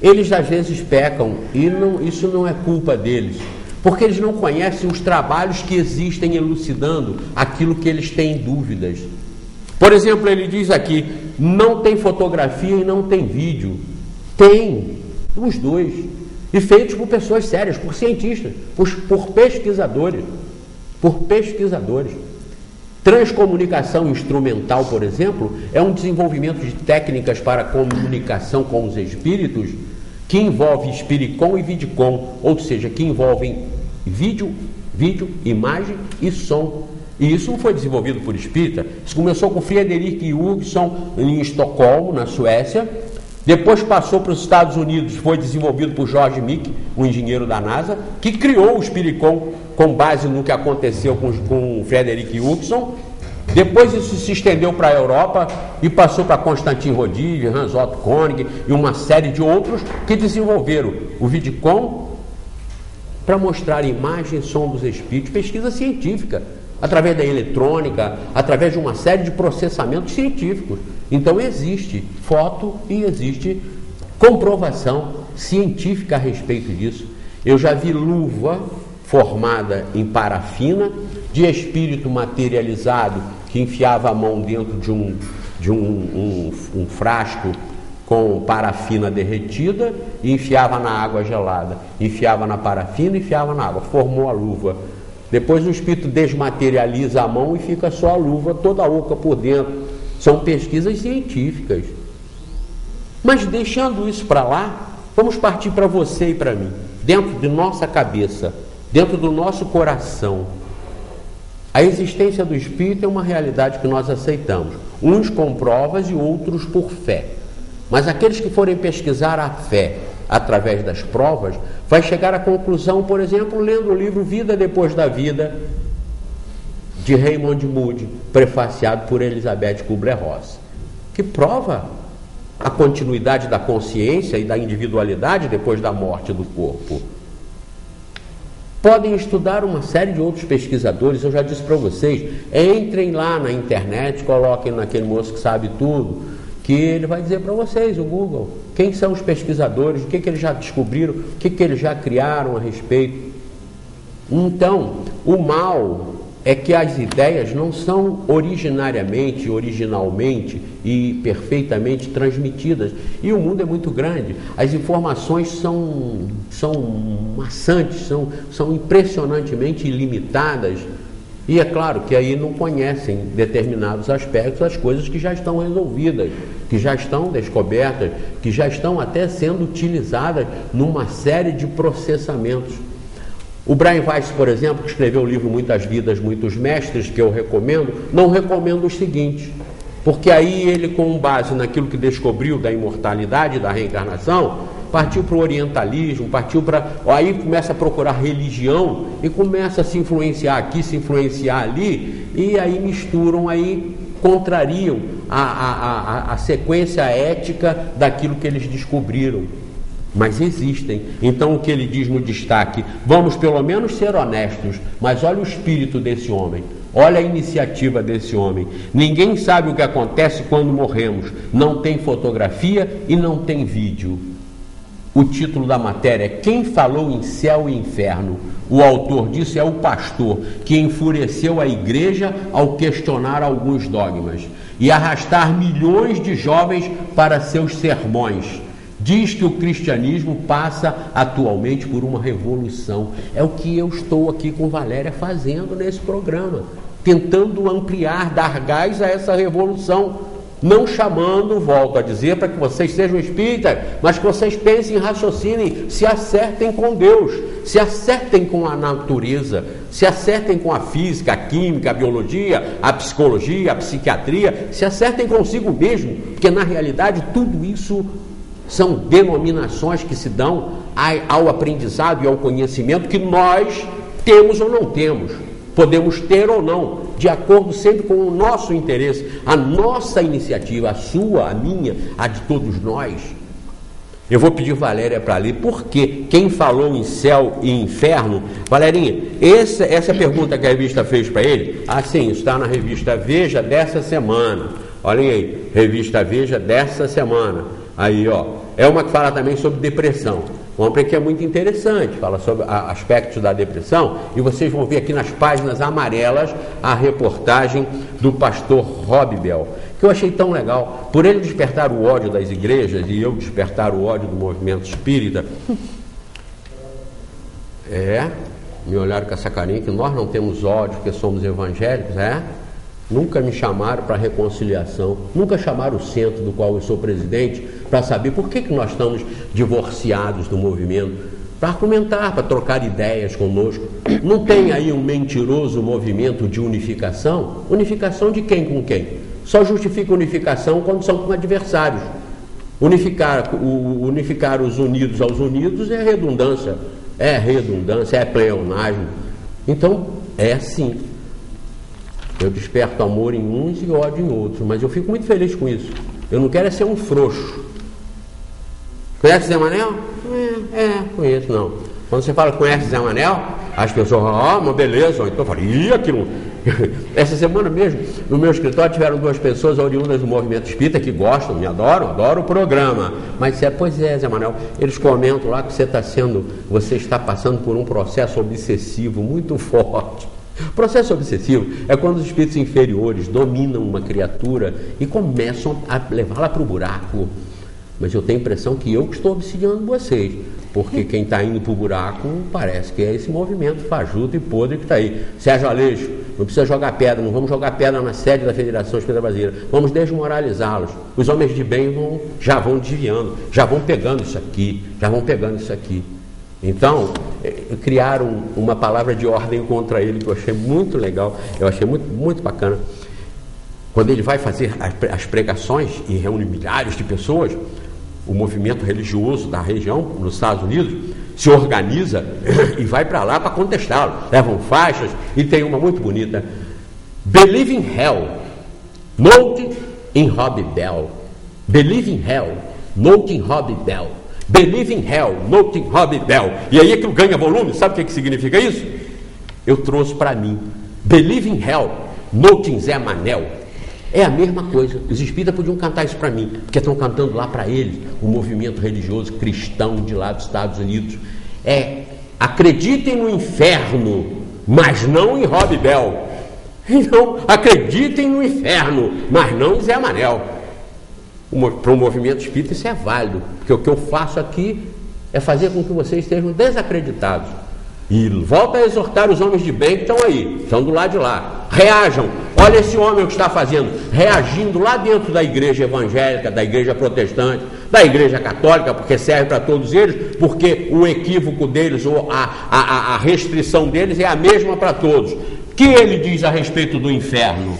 eles às vezes pecam e isso não é culpa deles, porque eles não conhecem os trabalhos que existem elucidando aquilo que eles têm dúvidas. Por exemplo, ele diz aqui: não tem fotografia e não tem vídeo. Tem, os dois. E feitos por pessoas sérias, por cientistas, por pesquisadores. Transcomunicação instrumental, por exemplo, é um desenvolvimento de técnicas para comunicação com os espíritos que envolve Spiricom e Vidicom, ou seja, que envolvem vídeo, imagem e som. E isso não foi desenvolvido por espírita. Isso começou com Frederick Jurgenson em Estocolmo, na Suécia. Depois passou para os Estados Unidos, foi desenvolvido por George Mick, um engenheiro da NASA, que criou o Spiricom com base no que aconteceu com Frederick Jurgenson. Depois isso se estendeu para a Europa e passou para Konstantin Rodiv, Hans Otto Koenig e uma série de outros que desenvolveram o Vidicom para mostrar imagem e som dos espíritos, pesquisa científica, através da eletrônica, através de uma série de processamentos científicos. Então existe foto e existe comprovação científica a respeito disso. Eu já vi luva formada em parafina, de espírito materializado, que enfiava a mão dentro de um frasco com parafina derretida e enfiava na água gelada, enfiava na parafina e enfiava na água, formou a luva. Depois o espírito desmaterializa a mão e fica só a luva toda oca por dentro. São pesquisas científicas. Mas deixando isso para lá, vamos partir para você e para mim, dentro de nossa cabeça, dentro do nosso coração. A existência do espírito é uma realidade que nós aceitamos, uns com provas e outros por fé. Mas aqueles que forem pesquisar a fé através das provas, vai chegar à conclusão, por exemplo, lendo o livro Vida Depois da Vida, de Raymond Moody, prefaciado por Elizabeth Kubler-Ross, que prova a continuidade da consciência e da individualidade depois da morte do corpo. Podem estudar uma série de outros pesquisadores, eu já disse para vocês, entrem lá na internet, coloquem naquele moço que sabe tudo, que ele vai dizer para vocês, o Google, quem são os pesquisadores, o que eles já descobriram, o que eles já criaram a respeito. Então, O mal é que as ideias não são originalmente e perfeitamente transmitidas. E o mundo é muito grande. As informações são maçantes, são impressionantemente ilimitadas. E é claro que aí não conhecem determinados aspectos, as coisas que já estão resolvidas, que já estão descobertas, que já estão até sendo utilizadas numa série de processamentos. O Brian Weiss, por exemplo, que escreveu o livro Muitas Vidas, Muitos Mestres, que eu recomendo, não recomendo os seguintes, porque aí ele, com base naquilo que descobriu da imortalidade, da reencarnação, partiu para o orientalismo, aí começa a procurar religião e começa a se influenciar aqui, se influenciar ali, e aí misturam, aí contrariam a sequência ética daquilo que eles descobriram. Mas existem. Então o que ele diz no destaque: vamos pelo menos ser honestos, mas olha o espírito desse homem, olha a iniciativa desse homem. Ninguém sabe o que acontece quando morremos, não tem fotografia e não tem vídeo. O título da matéria é Quem Falou em Céu e Inferno. O autor disso é o pastor que enfureceu a igreja ao questionar alguns dogmas e arrastar milhões de jovens para seus sermões. Diz que o cristianismo passa atualmente por uma revolução. É o que eu estou aqui com Valéria fazendo nesse programa, tentando ampliar, dar gás a essa revolução, não chamando, volto a dizer, para que vocês sejam espíritas, mas que vocês pensem, raciocinem, se acertem com Deus, se acertem com a natureza, se acertem com a física, a química, a biologia, a psicologia, a psiquiatria, se acertem consigo mesmo, porque na realidade tudo isso são denominações que se dão ao aprendizado e ao conhecimento que nós temos ou não temos, podemos ter ou não, de acordo sempre com o nosso interesse, a nossa iniciativa, a sua, a minha, a de todos nós. Eu vou pedir Valéria para ler, porque quem falou em céu e inferno, Valerinha, essa pergunta que a revista fez para ele, sim, está na revista Veja dessa semana, olhem aí, revista Veja dessa semana, aí ó, é uma que fala também sobre depressão. Vamos ver que é muito interessante, fala sobre aspectos da depressão, e vocês vão ver aqui nas páginas amarelas a reportagem do pastor Rob Bell, que eu achei tão legal, por ele despertar o ódio das igrejas e eu despertar o ódio do movimento espírita. Me olharam com essa carinha que nós não temos ódio porque somos evangélicos, Nunca me chamaram para reconciliação, nunca chamaram o centro do qual eu sou presidente para saber por que nós estamos divorciados do movimento, para argumentar, para trocar ideias conosco. Não tem aí um mentiroso movimento de unificação? Unificação de quem com quem? Só justifica unificação quando são com adversários. Unificar os unidos aos unidos é redundância, é pleonasmo. Então, é assim. Eu desperto amor em uns e ódio em outros, mas eu fico muito feliz com isso. Eu não quero ser um frouxo. Conhece Zé Manel? Conheço não. Quando você fala conhece Zé Manel, as pessoas falam, mas beleza. Então eu falo, aquilo. Essa semana mesmo, no meu escritório tiveram 2 pessoas oriundas do movimento espírita que gostam, me adoram o programa. Mas pois é, Zé Manel, eles comentam lá que você está passando por um processo obsessivo muito forte. Processo obsessivo é quando os espíritos inferiores dominam uma criatura e começam a levá-la para o buraco. Mas eu tenho a impressão que eu que estou obsidiando vocês, porque quem está indo para o buraco parece que é esse movimento fajuto e podre que está aí. Sérgio Aleixo, não precisa jogar pedra, não vamos jogar pedra na sede da Federação Espírita Brasileira, vamos desmoralizá-los. Os homens de bem já vão desviando, já vão pegando isso aqui. Então, criaram uma palavra de ordem contra ele que eu achei muito legal, eu achei muito, muito bacana. Quando ele vai fazer as pregações e reúne milhares de pessoas, o movimento religioso da região, nos Estados Unidos, se organiza e vai para lá para contestá-lo. Levam faixas e tem uma muito bonita. Believe in hell, note in Rob Bell. Believe in hell, note in Rob Bell. Believe in hell, note in Rob Bell. E aí aquilo ganha volume, sabe o que significa isso? Eu trouxe para mim. Believe in hell, note in Zé Manel. É a mesma coisa. Os espíritas podiam cantar isso para mim, porque estão cantando lá para eles, o movimento religioso cristão de lá dos Estados Unidos. Acreditem no inferno, mas não em Rob Bell. Então, acreditem no inferno, mas não em Zé Manel. Para o movimento espírita isso é válido, porque o que eu faço aqui é fazer com que vocês estejam desacreditados. E volta a exortar os homens de bem que estão aí, estão do lado de lá. Reajam. Olha esse homem o que está fazendo, reagindo lá dentro da igreja evangélica, da igreja protestante, da igreja católica, porque serve para todos eles, porque o equívoco deles, ou a restrição deles é a mesma para todos. O que ele diz a respeito do inferno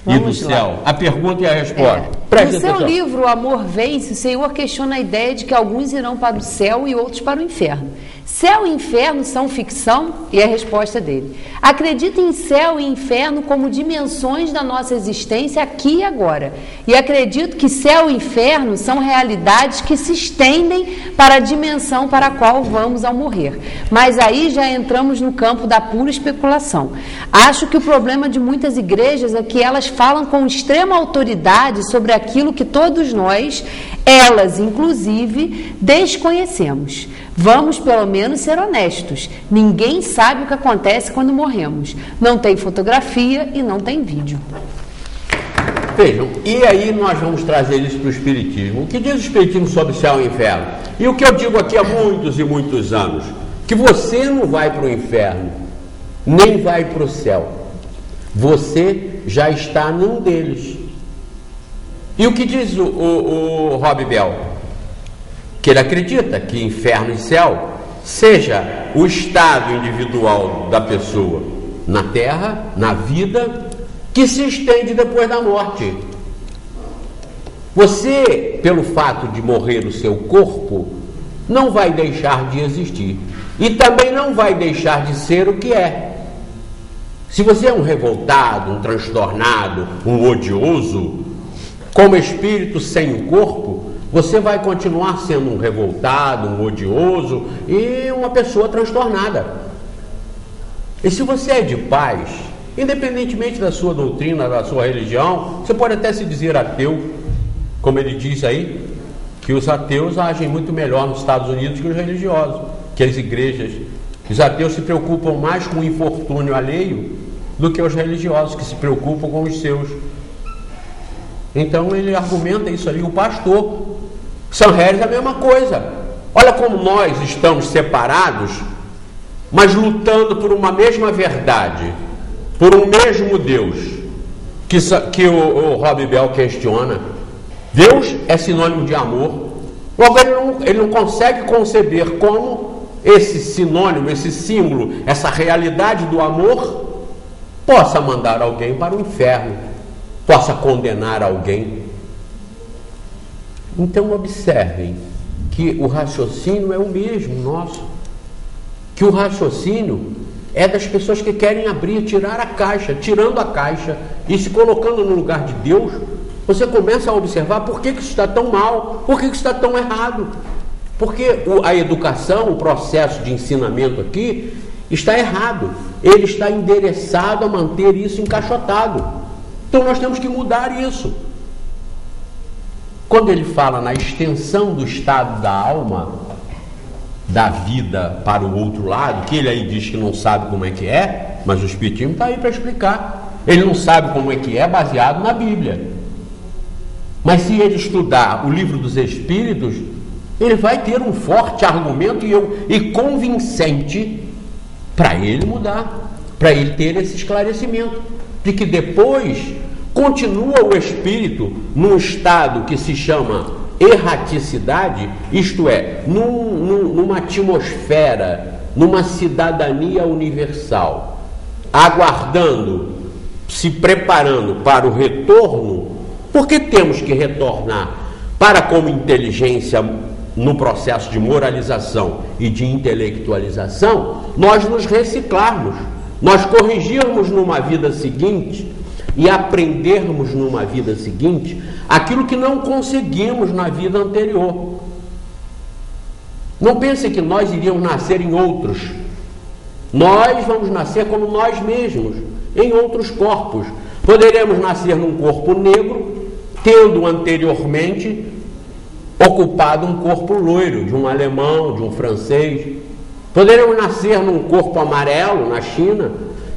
e do céu? A pergunta e a resposta. No seu livro, O Amor Vence, o Senhor questiona a ideia de que alguns irão para o céu e outros para o inferno. Céu e inferno são ficção? E a resposta dele: acredita em céu e inferno como dimensões da nossa existência aqui e agora. E acredito que céu e inferno são realidades que se estendem para a dimensão para a qual vamos ao morrer. Mas aí já entramos no campo da pura especulação. Acho que o problema de muitas igrejas é que elas falam com extrema autoridade sobre aquilo que todos nós, elas inclusive, desconhecemos. Vamos pelo menos ser honestos. Ninguém sabe o que acontece quando morremos. Não tem fotografia e não tem vídeo. Vejam, e aí nós vamos trazer isso para o Espiritismo. O que diz o Espiritismo sobre céu e inferno? E o que eu digo aqui há muitos e muitos anos, que você não vai para o inferno, nem vai para o céu. Você já está num deles. E o que diz o Rob Bell? Que ele acredita que inferno e céu seja o estado individual da pessoa na terra, na vida, que se estende depois da morte. Você, pelo fato de morrer o seu corpo, não vai deixar de existir e também não vai deixar de ser o que é. Se você é um revoltado, um transtornado, um odioso, como espírito sem o corpo, você vai continuar sendo um revoltado, um odioso e uma pessoa transtornada. E se você é de paz, independentemente da sua doutrina, da sua religião, você pode até se dizer ateu, como ele diz aí, que os ateus agem muito melhor nos Estados Unidos que os religiosos, que as igrejas. Os ateus se preocupam mais com o infortúnio alheio do que os religiosos, que se preocupam com os seus. Então ele argumenta isso ali. O pastor Sam Harris é a mesma coisa. Olha como nós estamos separados, mas lutando por uma mesma verdade, por um mesmo Deus, que o Rob Bell questiona. Deus é sinônimo de amor. Logo ele não consegue conceber como esse sinônimo, esse símbolo, essa realidade do amor possa mandar alguém para o inferno, possa condenar alguém. Então observem que o raciocínio é o mesmo nosso, que o raciocínio é das pessoas que querem abrir, tirar a caixa, tirando a caixa e se colocando no lugar de Deus. Você começa a observar por que isso está tão mal, por que isso está tão errado. Porque a educação, o processo de ensinamento aqui está errado. Ele está endereçado a manter isso encaixotado. Então nós temos que mudar isso. Quando ele fala na extensão do estado da alma, da vida para o outro lado, que ele aí diz que não sabe como é que é, mas o Espiritismo está aí para explicar. Ele não sabe como é que é, baseado na Bíblia. Mas se ele estudar o Livro dos Espíritos, ele vai ter um forte argumento e convincente para ele mudar, para ele ter esse esclarecimento, de que depois continua o espírito num estado que se chama erraticidade, isto é, numa atmosfera, numa cidadania universal, aguardando, se preparando para o retorno, porque temos que retornar para, como inteligência no processo de moralização e de intelectualização, nós nos reciclarmos, nós corrigirmos numa vida seguinte e aprendermos numa vida seguinte aquilo que não conseguimos na vida anterior. Não pensem que nós iríamos nascer em outros. Nós vamos nascer como nós mesmos, em outros corpos. Poderemos nascer num corpo negro, tendo anteriormente ocupado um corpo loiro, de um alemão, de um francês. Poderemos nascer num corpo amarelo na China,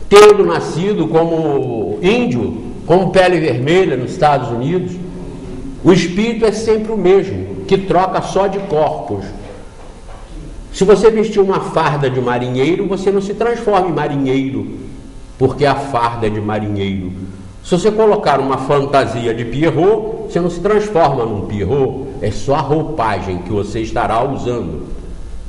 tendo nascido como índio, como pele vermelha nos Estados Unidos. O espírito é sempre o mesmo, que troca só de corpos. Se você vestir uma farda de marinheiro, você não se transforma em marinheiro, porque a farda é de marinheiro. Se você colocar uma fantasia de Pierrot, você não se transforma num Pierrot, é só a roupagem que você estará usando.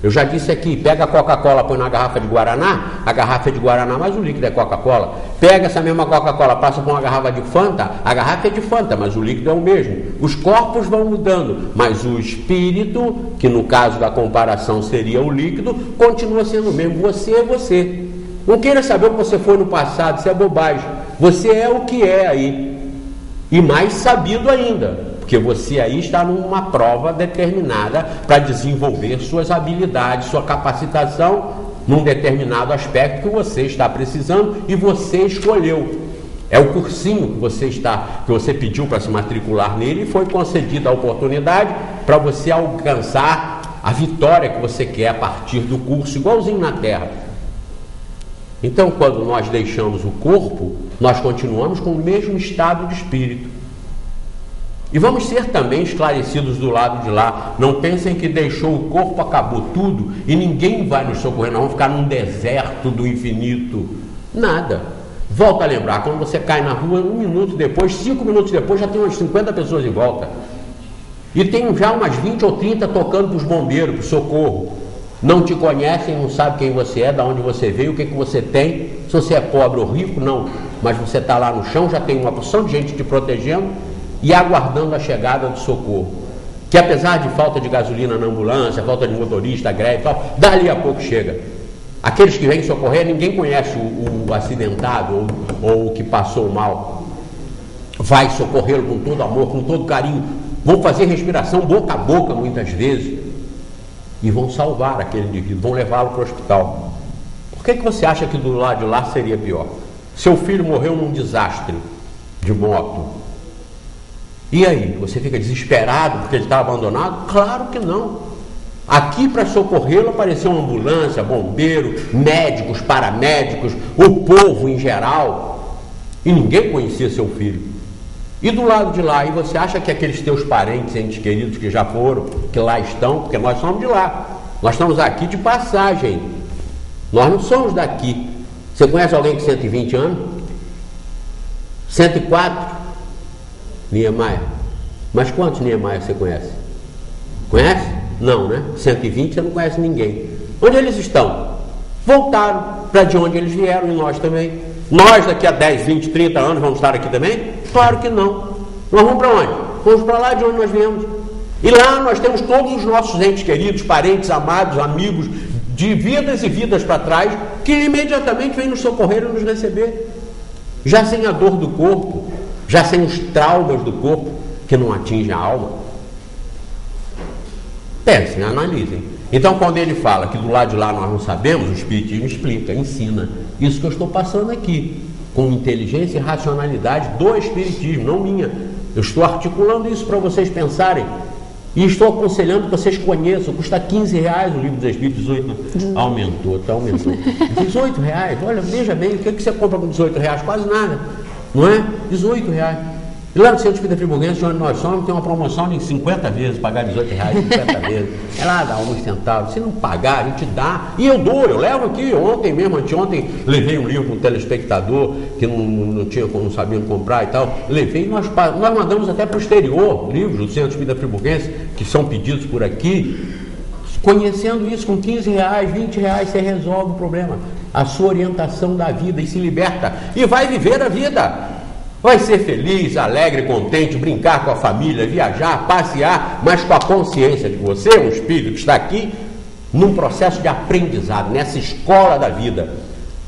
Eu já disse aqui, pega a Coca-Cola, põe na garrafa de Guaraná, a garrafa é de Guaraná, mas o líquido é Coca-Cola. Pega essa mesma Coca-Cola, passa por uma garrafa de Fanta, a garrafa é de Fanta, mas o líquido é o mesmo. Os corpos vão mudando, mas o espírito, que no caso da comparação seria o líquido, continua sendo o mesmo. Você é você. Não queira saber o que você foi no passado, isso é bobagem. Você é o que é aí. E mais sabido ainda, porque você aí está numa prova determinada para desenvolver suas habilidades, sua capacitação num determinado aspecto que você está precisando e você escolheu. É o cursinho que você pediu para se matricular nele e foi concedida a oportunidade para você alcançar a vitória que você quer a partir do curso, igualzinho na Terra. Então, quando nós deixamos o corpo, nós continuamos com o mesmo estado de espírito. E vamos ser também esclarecidos do lado de lá. Não pensem que deixou o corpo, acabou tudo e ninguém vai nos socorrer. Nós vamos ficar num deserto do infinito. Nada. Volta a lembrar, quando você cai na rua, 1 minuto depois, 5 minutos depois, já tem umas 50 pessoas em volta. E tem já umas 20 ou 30 tocando para os bombeiros, para o socorro. Não te conhecem, não sabem quem você é, de onde você veio, o que você tem. Se você é pobre ou rico, não. Mas você está lá no chão, já tem uma porção de gente te protegendo e aguardando a chegada do socorro. Que apesar de falta de gasolina na ambulância, falta de motorista, greve e tal, dali a pouco chega. Aqueles que vêm socorrer, ninguém conhece o acidentado ou o que passou mal. Vai socorrê-lo com todo amor, com todo carinho. Vão fazer respiração boca a boca muitas vezes. E vão salvar aquele indivíduo, vão levá-lo para o hospital. Por que você acha que do lado de lá seria pior? Seu filho morreu num desastre de moto. E aí, você fica desesperado porque ele está abandonado? Claro que não. Aqui para socorrê-lo apareceu uma ambulância, bombeiro, médicos, paramédicos, o povo em geral. E ninguém conhecia seu filho. E do lado de lá, e você acha que aqueles teus parentes, entes queridos que já foram, que lá estão, porque nós somos de lá. Nós estamos aqui de passagem. Nós não somos daqui. Você conhece alguém com 120 anos? 104? Niemeyer. Mas quantos Niemeyer você conhece? Conhece? Não, né? 120 você não conhece ninguém. Onde eles estão? Voltaram para de onde eles vieram e nós também. Nós daqui a 10, 20, 30 anos vamos estar aqui também? Claro que não. Nós vamos para onde? Vamos para lá de onde nós viemos. E lá nós temos todos os nossos entes queridos, parentes, amados, amigos, de vidas e vidas para trás, que imediatamente vêm nos socorrer e nos receber. Já sem a dor do corpo, já sem os traumas do corpo, que não atingem a alma. Pensem, analisem. Então, quando ele fala que do lado de lá nós não sabemos, o Espiritismo explica, ensina. Isso que eu estou passando aqui, com inteligência e racionalidade do Espiritismo, não minha. Eu estou articulando isso para vocês pensarem. E estou aconselhando que vocês conheçam. Custa R$15 o Livro dos Espíritos, 18. Aumentou, aumentou. R$18, olha, veja bem, o que você compra com R$18? Quase nada, não é? R$18. E lá no Centro Espírita Friburguense, onde nós somos, tem uma promoção de 50 vezes, pagar R$18, 50 vezes. É lá, dá alguns centavos. Se não pagar, a gente dá. E eu dou, eu levo aqui. Ontem mesmo, anteontem, levei um livro para um telespectador que não sabia comprar e tal. Levei, nós mandamos até para o exterior livros do Centro Espírita Friburguense, que são pedidos por aqui. Conhecendo isso, com R$15, R$20, você resolve o problema. A sua orientação da vida e se liberta. E vai viver a vida. Vai ser feliz, alegre, contente, brincar com a família, viajar, passear, mas com a consciência de que você é um espírito que está aqui num processo de aprendizado, nessa escola da vida.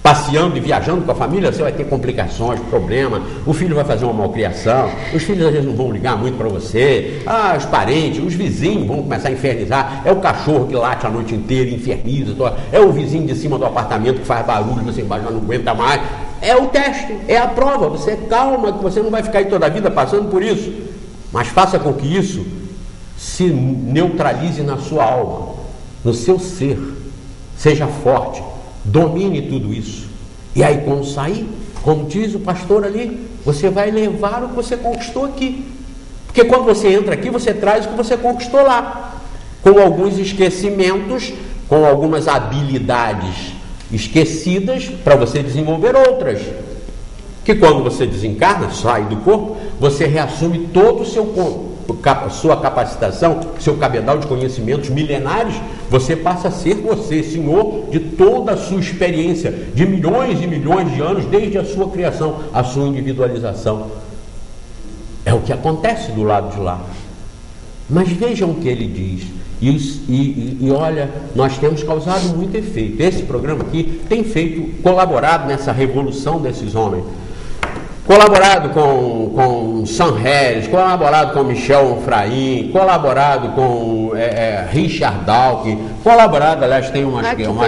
Passeando e viajando com a família, você vai ter complicações, problemas, o filho vai fazer uma malcriação, os filhos às vezes não vão ligar muito para você, os parentes, os vizinhos vão começar a infernizar, é o cachorro que late a noite inteira, inferniza, é o vizinho de cima do apartamento que faz barulho, você embaixo já não aguenta mais. É o teste, é a prova. Você calma, que você não vai ficar aí toda a vida passando por isso. Mas faça com que isso se neutralize na sua alma, no seu ser. seja forte, domine tudo isso. E aí quando sair, como diz o pastor ali, você vai levar o que você conquistou aqui. Porque quando você entra aqui, você traz o que você conquistou lá, com alguns esquecimentos, com algumas habilidades esquecidas, para você desenvolver outras. Que quando você desencarna, sai do corpo, você reassume todo o seu corpo, sua capacitação, seu cabedal de conhecimentos milenares, você passa a ser você, senhor de toda a sua experiência, de milhões e milhões de anos, desde a sua criação, a sua individualização. É o que acontece do lado de lá. Mas vejam o que ele diz. E olha, nós temos causado muito efeito. Esse programa aqui tem colaborado nessa revolução desses homens. Colaborado com Sam Harris, colaborado com Michel Onfray, colaborado com Richard Dawkins, colaborado, aliás, tem uma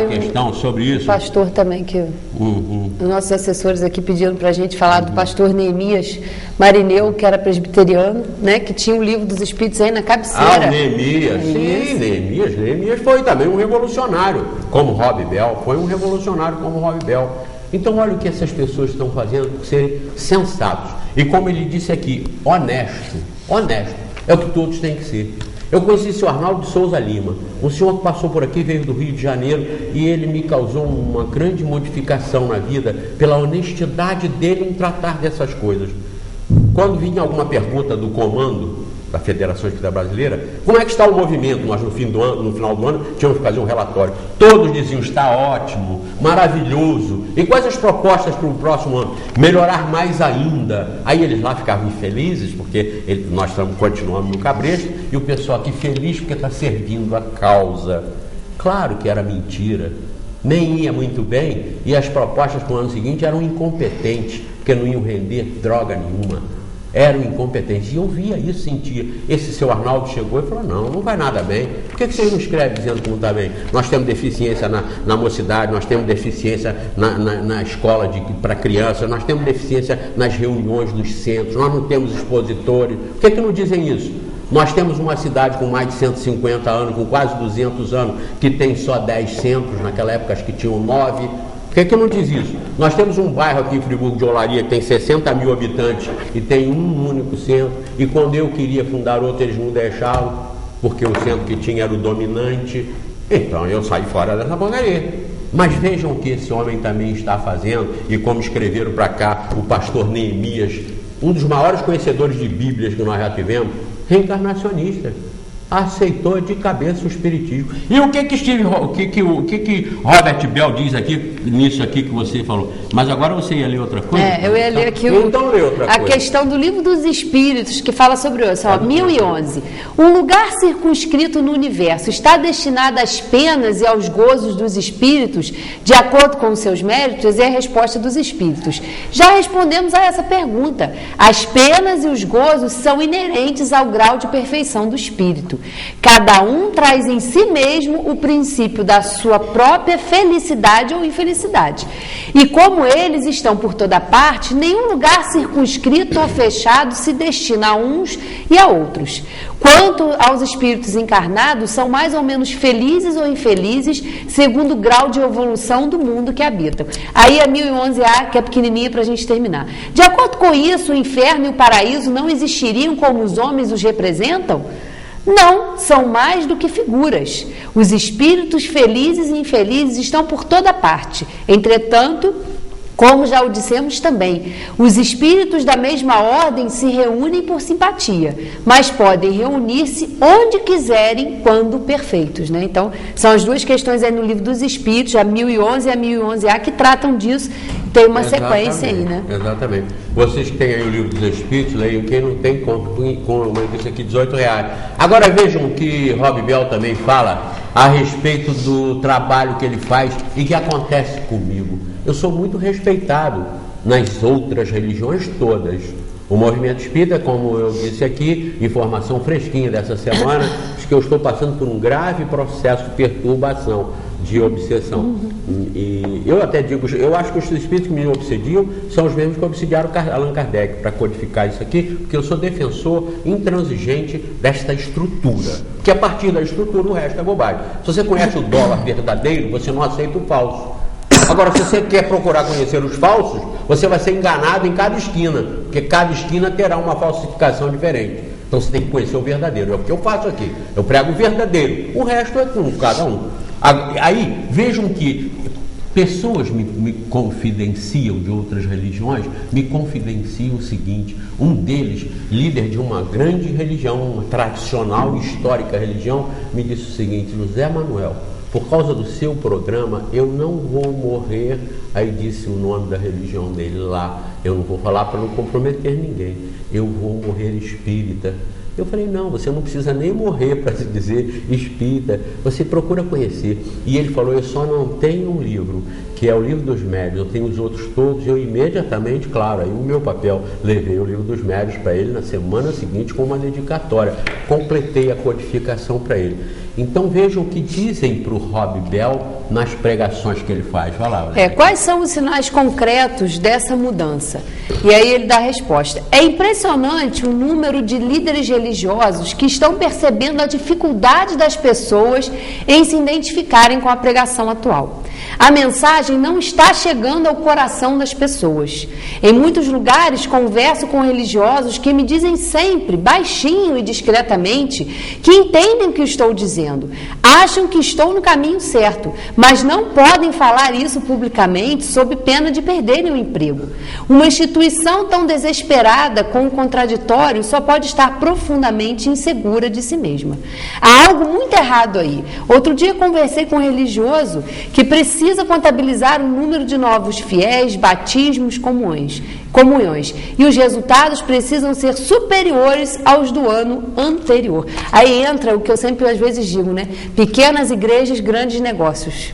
questão sobre isso. O pastor também, que os nossos assessores aqui pediram para a gente falar do pastor Neemias Marineu, que era presbiteriano, né, que tinha o livro dos Espíritos aí na cabeceira. Ah, Neemias, sim, Neemias foi também um revolucionário, como Rob Bell, Então olha o que essas pessoas estão fazendo por serem sensatos. E como ele disse aqui, honesto é o que todos têm que ser. Eu conheci o senhor Arnaldo de Souza Lima, um senhor que passou por aqui, veio do Rio de Janeiro, e ele me causou uma grande modificação na vida pela honestidade dele em tratar dessas coisas. Quando vinha alguma pergunta do comando da Federação Espírita Brasileira, como é que está o movimento? Nós no final do ano tínhamos que fazer um relatório. Todos diziam, está ótimo, maravilhoso. E quais as propostas para o próximo ano? Melhorar mais ainda. Aí eles lá ficavam infelizes, porque nós continuamos no cabresto, e o pessoal aqui feliz porque está servindo a causa. Claro que era mentira, nem ia muito bem, e as propostas para o ano seguinte eram incompetentes, porque não iam render droga nenhuma. Eram incompetentes. E eu via isso, sentia. Esse seu Arnaldo chegou e falou, não vai nada bem. Por que vocês não escrevem dizendo que não está bem? Nós temos deficiência na mocidade, nós temos deficiência na escola para crianças, nós temos deficiência nas reuniões dos centros, nós não temos expositores. Por que não dizem isso? Nós temos uma cidade com mais de 150 anos, com quase 200 anos, que tem só 10 centros, naquela época acho que tinham 9. Por que não diz isso? Nós temos um bairro aqui em Friburgo de Olaria que tem 60 mil habitantes e tem um único centro, e quando eu queria fundar outro eles não deixavam, porque o centro que tinha era o dominante. Então eu saí fora dessa porcaria. Mas vejam o que esse homem também está fazendo, e como escreveram para cá o pastor Neemias, um dos maiores conhecedores de Bíblias que nós já tivemos, reencarnacionista. Aceitou de cabeça o espiritismo. E o que Robert Bell diz aqui, nisso aqui que você falou? Mas agora você ia ler outra coisa? Eu ia ler aqui a questão do Livro dos Espíritos, que fala sobre isso, 1011. Um lugar circunscrito no universo está destinado às penas e aos gozos dos espíritos, de acordo com os seus méritos? É a resposta dos espíritos. Já respondemos a essa pergunta. As penas e os gozos são inerentes ao grau de perfeição do espírito. Cada um traz em si mesmo o princípio da sua própria felicidade ou infelicidade. E como eles estão por toda parte, nenhum lugar circunscrito ou fechado se destina a uns e a outros. Quanto aos espíritos encarnados, são mais ou menos felizes ou infelizes, segundo o grau de evolução do mundo que habitam. Aí a 1011A, que é pequenininha para a gente terminar. De acordo com isso, o inferno e o paraíso não existiriam como os homens os representam? Não, são mais do que figuras. Os espíritos felizes e infelizes estão por toda parte. Entretanto, como já o dissemos também, os espíritos da mesma ordem se reúnem por simpatia, mas podem reunir-se onde quiserem, quando perfeitos, né? Então, são as duas questões aí no Livro dos Espíritos, a 1011 e a 1011A, que tratam disso. Tem uma sequência aí, né? Exatamente. Vocês que têm aí o Livro dos Espíritos, leiam. Quem não tem, compre com uma revista aqui, R$18. Agora vejam o que Rob Bell também fala a respeito do trabalho que ele faz e que acontece comigo. Eu sou muito respeitado nas outras religiões todas. O movimento espírita, como eu disse aqui, informação fresquinha dessa semana, diz que eu estou passando por um grave processo de perturbação, de obsessão. E eu até digo, eu acho que os espíritos que me obsediam são os mesmos que obsediaram Allan Kardec, para codificar isso aqui, porque eu sou defensor intransigente desta estrutura, que a partir da estrutura o resto é bobagem. Se você conhece o dólar verdadeiro, você não aceita o falso. Agora, se você quer procurar conhecer os falsos, você vai ser enganado em cada esquina, porque cada esquina terá uma falsificação diferente. Então você tem que conhecer o verdadeiro. É o que eu faço aqui. Eu prego o verdadeiro. O resto é com cada um. Aí, vejam que pessoas me confidenciam de outras religiões, me confidenciam o seguinte: um deles, líder de uma grande religião, uma tradicional e histórica religião, me disse o seguinte: José Manuel, por causa do seu programa, eu não vou morrer. Aí disse o nome da religião dele lá. Eu não vou falar para não comprometer ninguém. Eu vou morrer espírita. Eu falei, não, você não precisa nem morrer para se dizer espírita. Você procura conhecer. E ele falou, eu só não tenho um livro, que é o Livro dos Médios. Eu tenho os outros todos. Eu imediatamente, claro, aí o meu papel, levei o Livro dos Médios para ele na semana seguinte com uma dedicatória. Completei a codificação para ele. Então vejam o que dizem para o Rob Bell nas pregações que ele faz. Vai lá, quais são os sinais concretos dessa mudança? E aí ele dá a resposta. É impressionante o número de líderes religiosos que estão percebendo a dificuldade das pessoas em se identificarem com a pregação atual. A mensagem não está chegando ao coração das pessoas. Em muitos lugares converso com religiosos que me dizem sempre, baixinho e discretamente, que entendem o que estou dizendo, acham que estou no caminho certo, mas não podem falar isso publicamente sob pena de perderem o emprego. Uma instituição tão desesperada com o contraditório só pode estar profundamente insegura de si mesma. Há algo muito errado aí. Outro dia conversei com um religioso que precisa contabilizar o número de novos fiéis, batismos, comunhões, e os resultados precisam ser superiores aos do ano anterior. Aí entra o que eu sempre às vezes digo, né? Pequenas igrejas, grandes negócios.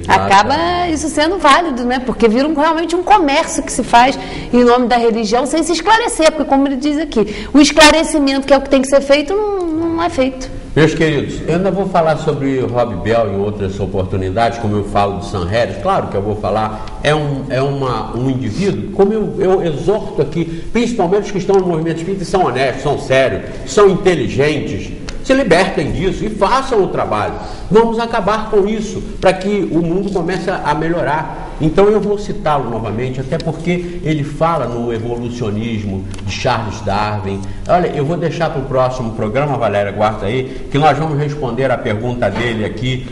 Acaba isso sendo válido, né? Porque vira realmente um comércio que se faz em nome da religião sem se esclarecer, porque como ele diz aqui, o esclarecimento, que é o que tem que ser feito, não é feito. Meus queridos, eu ainda vou falar sobre Rob Bell em outras oportunidades, como eu falo do Sam Harris, claro que eu vou falar, é um indivíduo, como eu exorto aqui, principalmente os que estão no movimento espírita e são honestos, são sérios, são inteligentes, se libertem disso e façam o trabalho. Vamos acabar com isso, para que o mundo comece a melhorar. Então eu vou citá-lo novamente, até porque ele fala no evolucionismo de Charles Darwin. Olha, eu vou deixar para o próximo programa, Valéria, guarda aí, que nós vamos responder a pergunta dele aqui.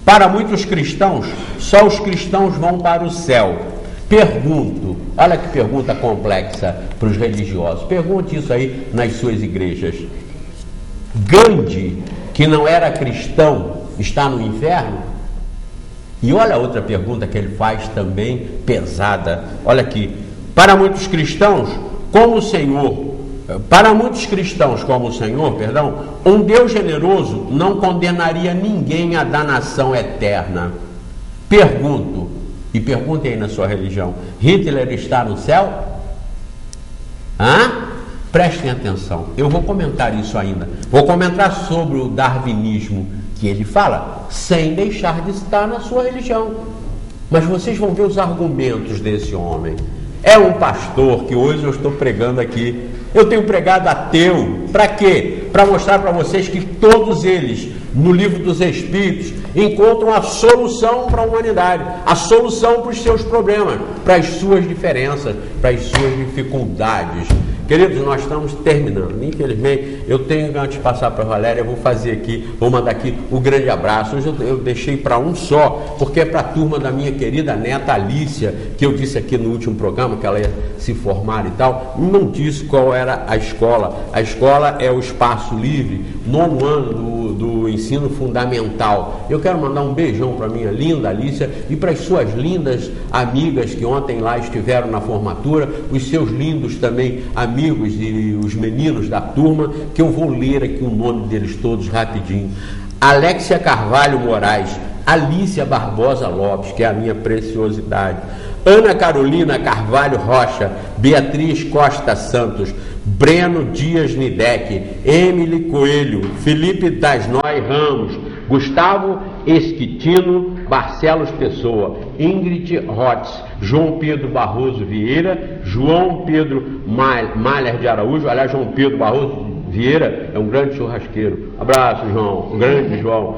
Para muitos cristãos, só os cristãos vão para o céu. Pergunto, olha que pergunta complexa para os religiosos. Pergunte isso aí nas suas igrejas. Gandhi, que não era cristão, está no inferno? E olha a outra pergunta que ele faz também pesada. Olha aqui. Para muitos cristãos como o Senhor, um Deus generoso não condenaria ninguém à danação eterna. Pergunto, e perguntem aí na sua religião, Hitler está no céu? Prestem atenção, eu vou comentar isso ainda. Vou comentar sobre o darwinismo que ele fala, sem deixar de estar na sua religião. Mas vocês vão ver os argumentos desse homem. É um pastor que hoje eu estou pregando aqui. Eu tenho pregado ateu. Para quê? Para mostrar para vocês que todos eles, no Livro dos Espíritos, encontram a solução para a humanidade, a solução para os seus problemas, para as suas diferenças, para as suas dificuldades. Queridos, nós estamos terminando. Infelizmente, eu tenho, antes de passar para a Valéria, vou mandar aqui o grande abraço. Hoje eu deixei para um só, porque é para a turma da minha querida neta Alicia, que eu disse aqui no último programa, que ela ia se formar e tal. Não disse qual era a escola. A escola é o Espaço Livre, 9º ano do ensino fundamental. Eu quero mandar um beijão para a minha linda Alicia e para as suas lindas amigas que ontem lá estiveram na formatura, os seus lindos também amigos e os meninos da turma, que eu vou ler aqui o nome deles todos rapidinho. Alexia Carvalho Moraes, Alícia Barbosa Lopes, que é a minha preciosidade, Ana Carolina Carvalho Rocha, Beatriz Costa Santos, Breno Dias Nidec, Emily Coelho, Felipe Dasnoy Ramos, Gustavo Esquitino Barcelos Pessoa, Ingrid Rotz, João Pedro Barroso Vieira, João Pedro Malher de Araújo. Aliás, João Pedro Barroso Vieira é um grande churrasqueiro. Abraço, João, um grande João.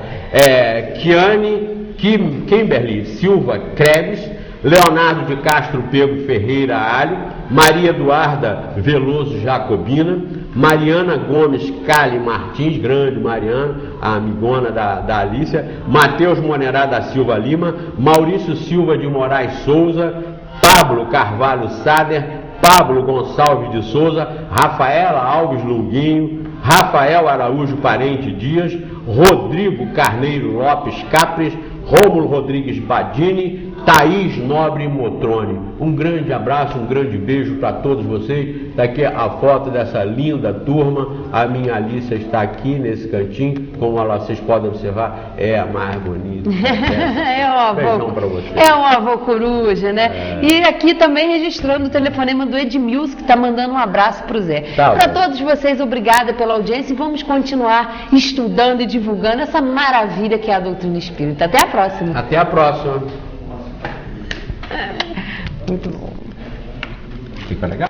Kiane Kimberly Silva Krebs, Leonardo de Castro Pego Ferreira Alho, Maria Eduarda Veloso Jacobina, Mariana Gomes Cali Martins, grande Mariana, a amigona da Alícia, Matheus Monerá da Silva Lima, Maurício Silva de Moraes Souza, Pablo Carvalho Sader, Pablo Gonçalves de Souza, Rafaela Alves Lunguinho, Rafael Araújo Parente Dias, Rodrigo Carneiro Lopes Capres, Rômulo Rodrigues Badini, Thaís Nobre Motrone. Um grande abraço, um grande beijo para todos vocês. Está aqui a foto dessa linda turma. A minha Alicia está aqui nesse cantinho. Como vocês podem observar, é a mais bonita. Beijão para vocês. É um avô coruja, né? E aqui também registrando o telefonema do Edmilson, que está mandando um abraço para o Zé. Para todos vocês, obrigada pela audiência e vamos continuar estudando e divulgando essa maravilha que é a doutrina espírita. Até a próxima. Até a próxima. Muito bom. Fica legal?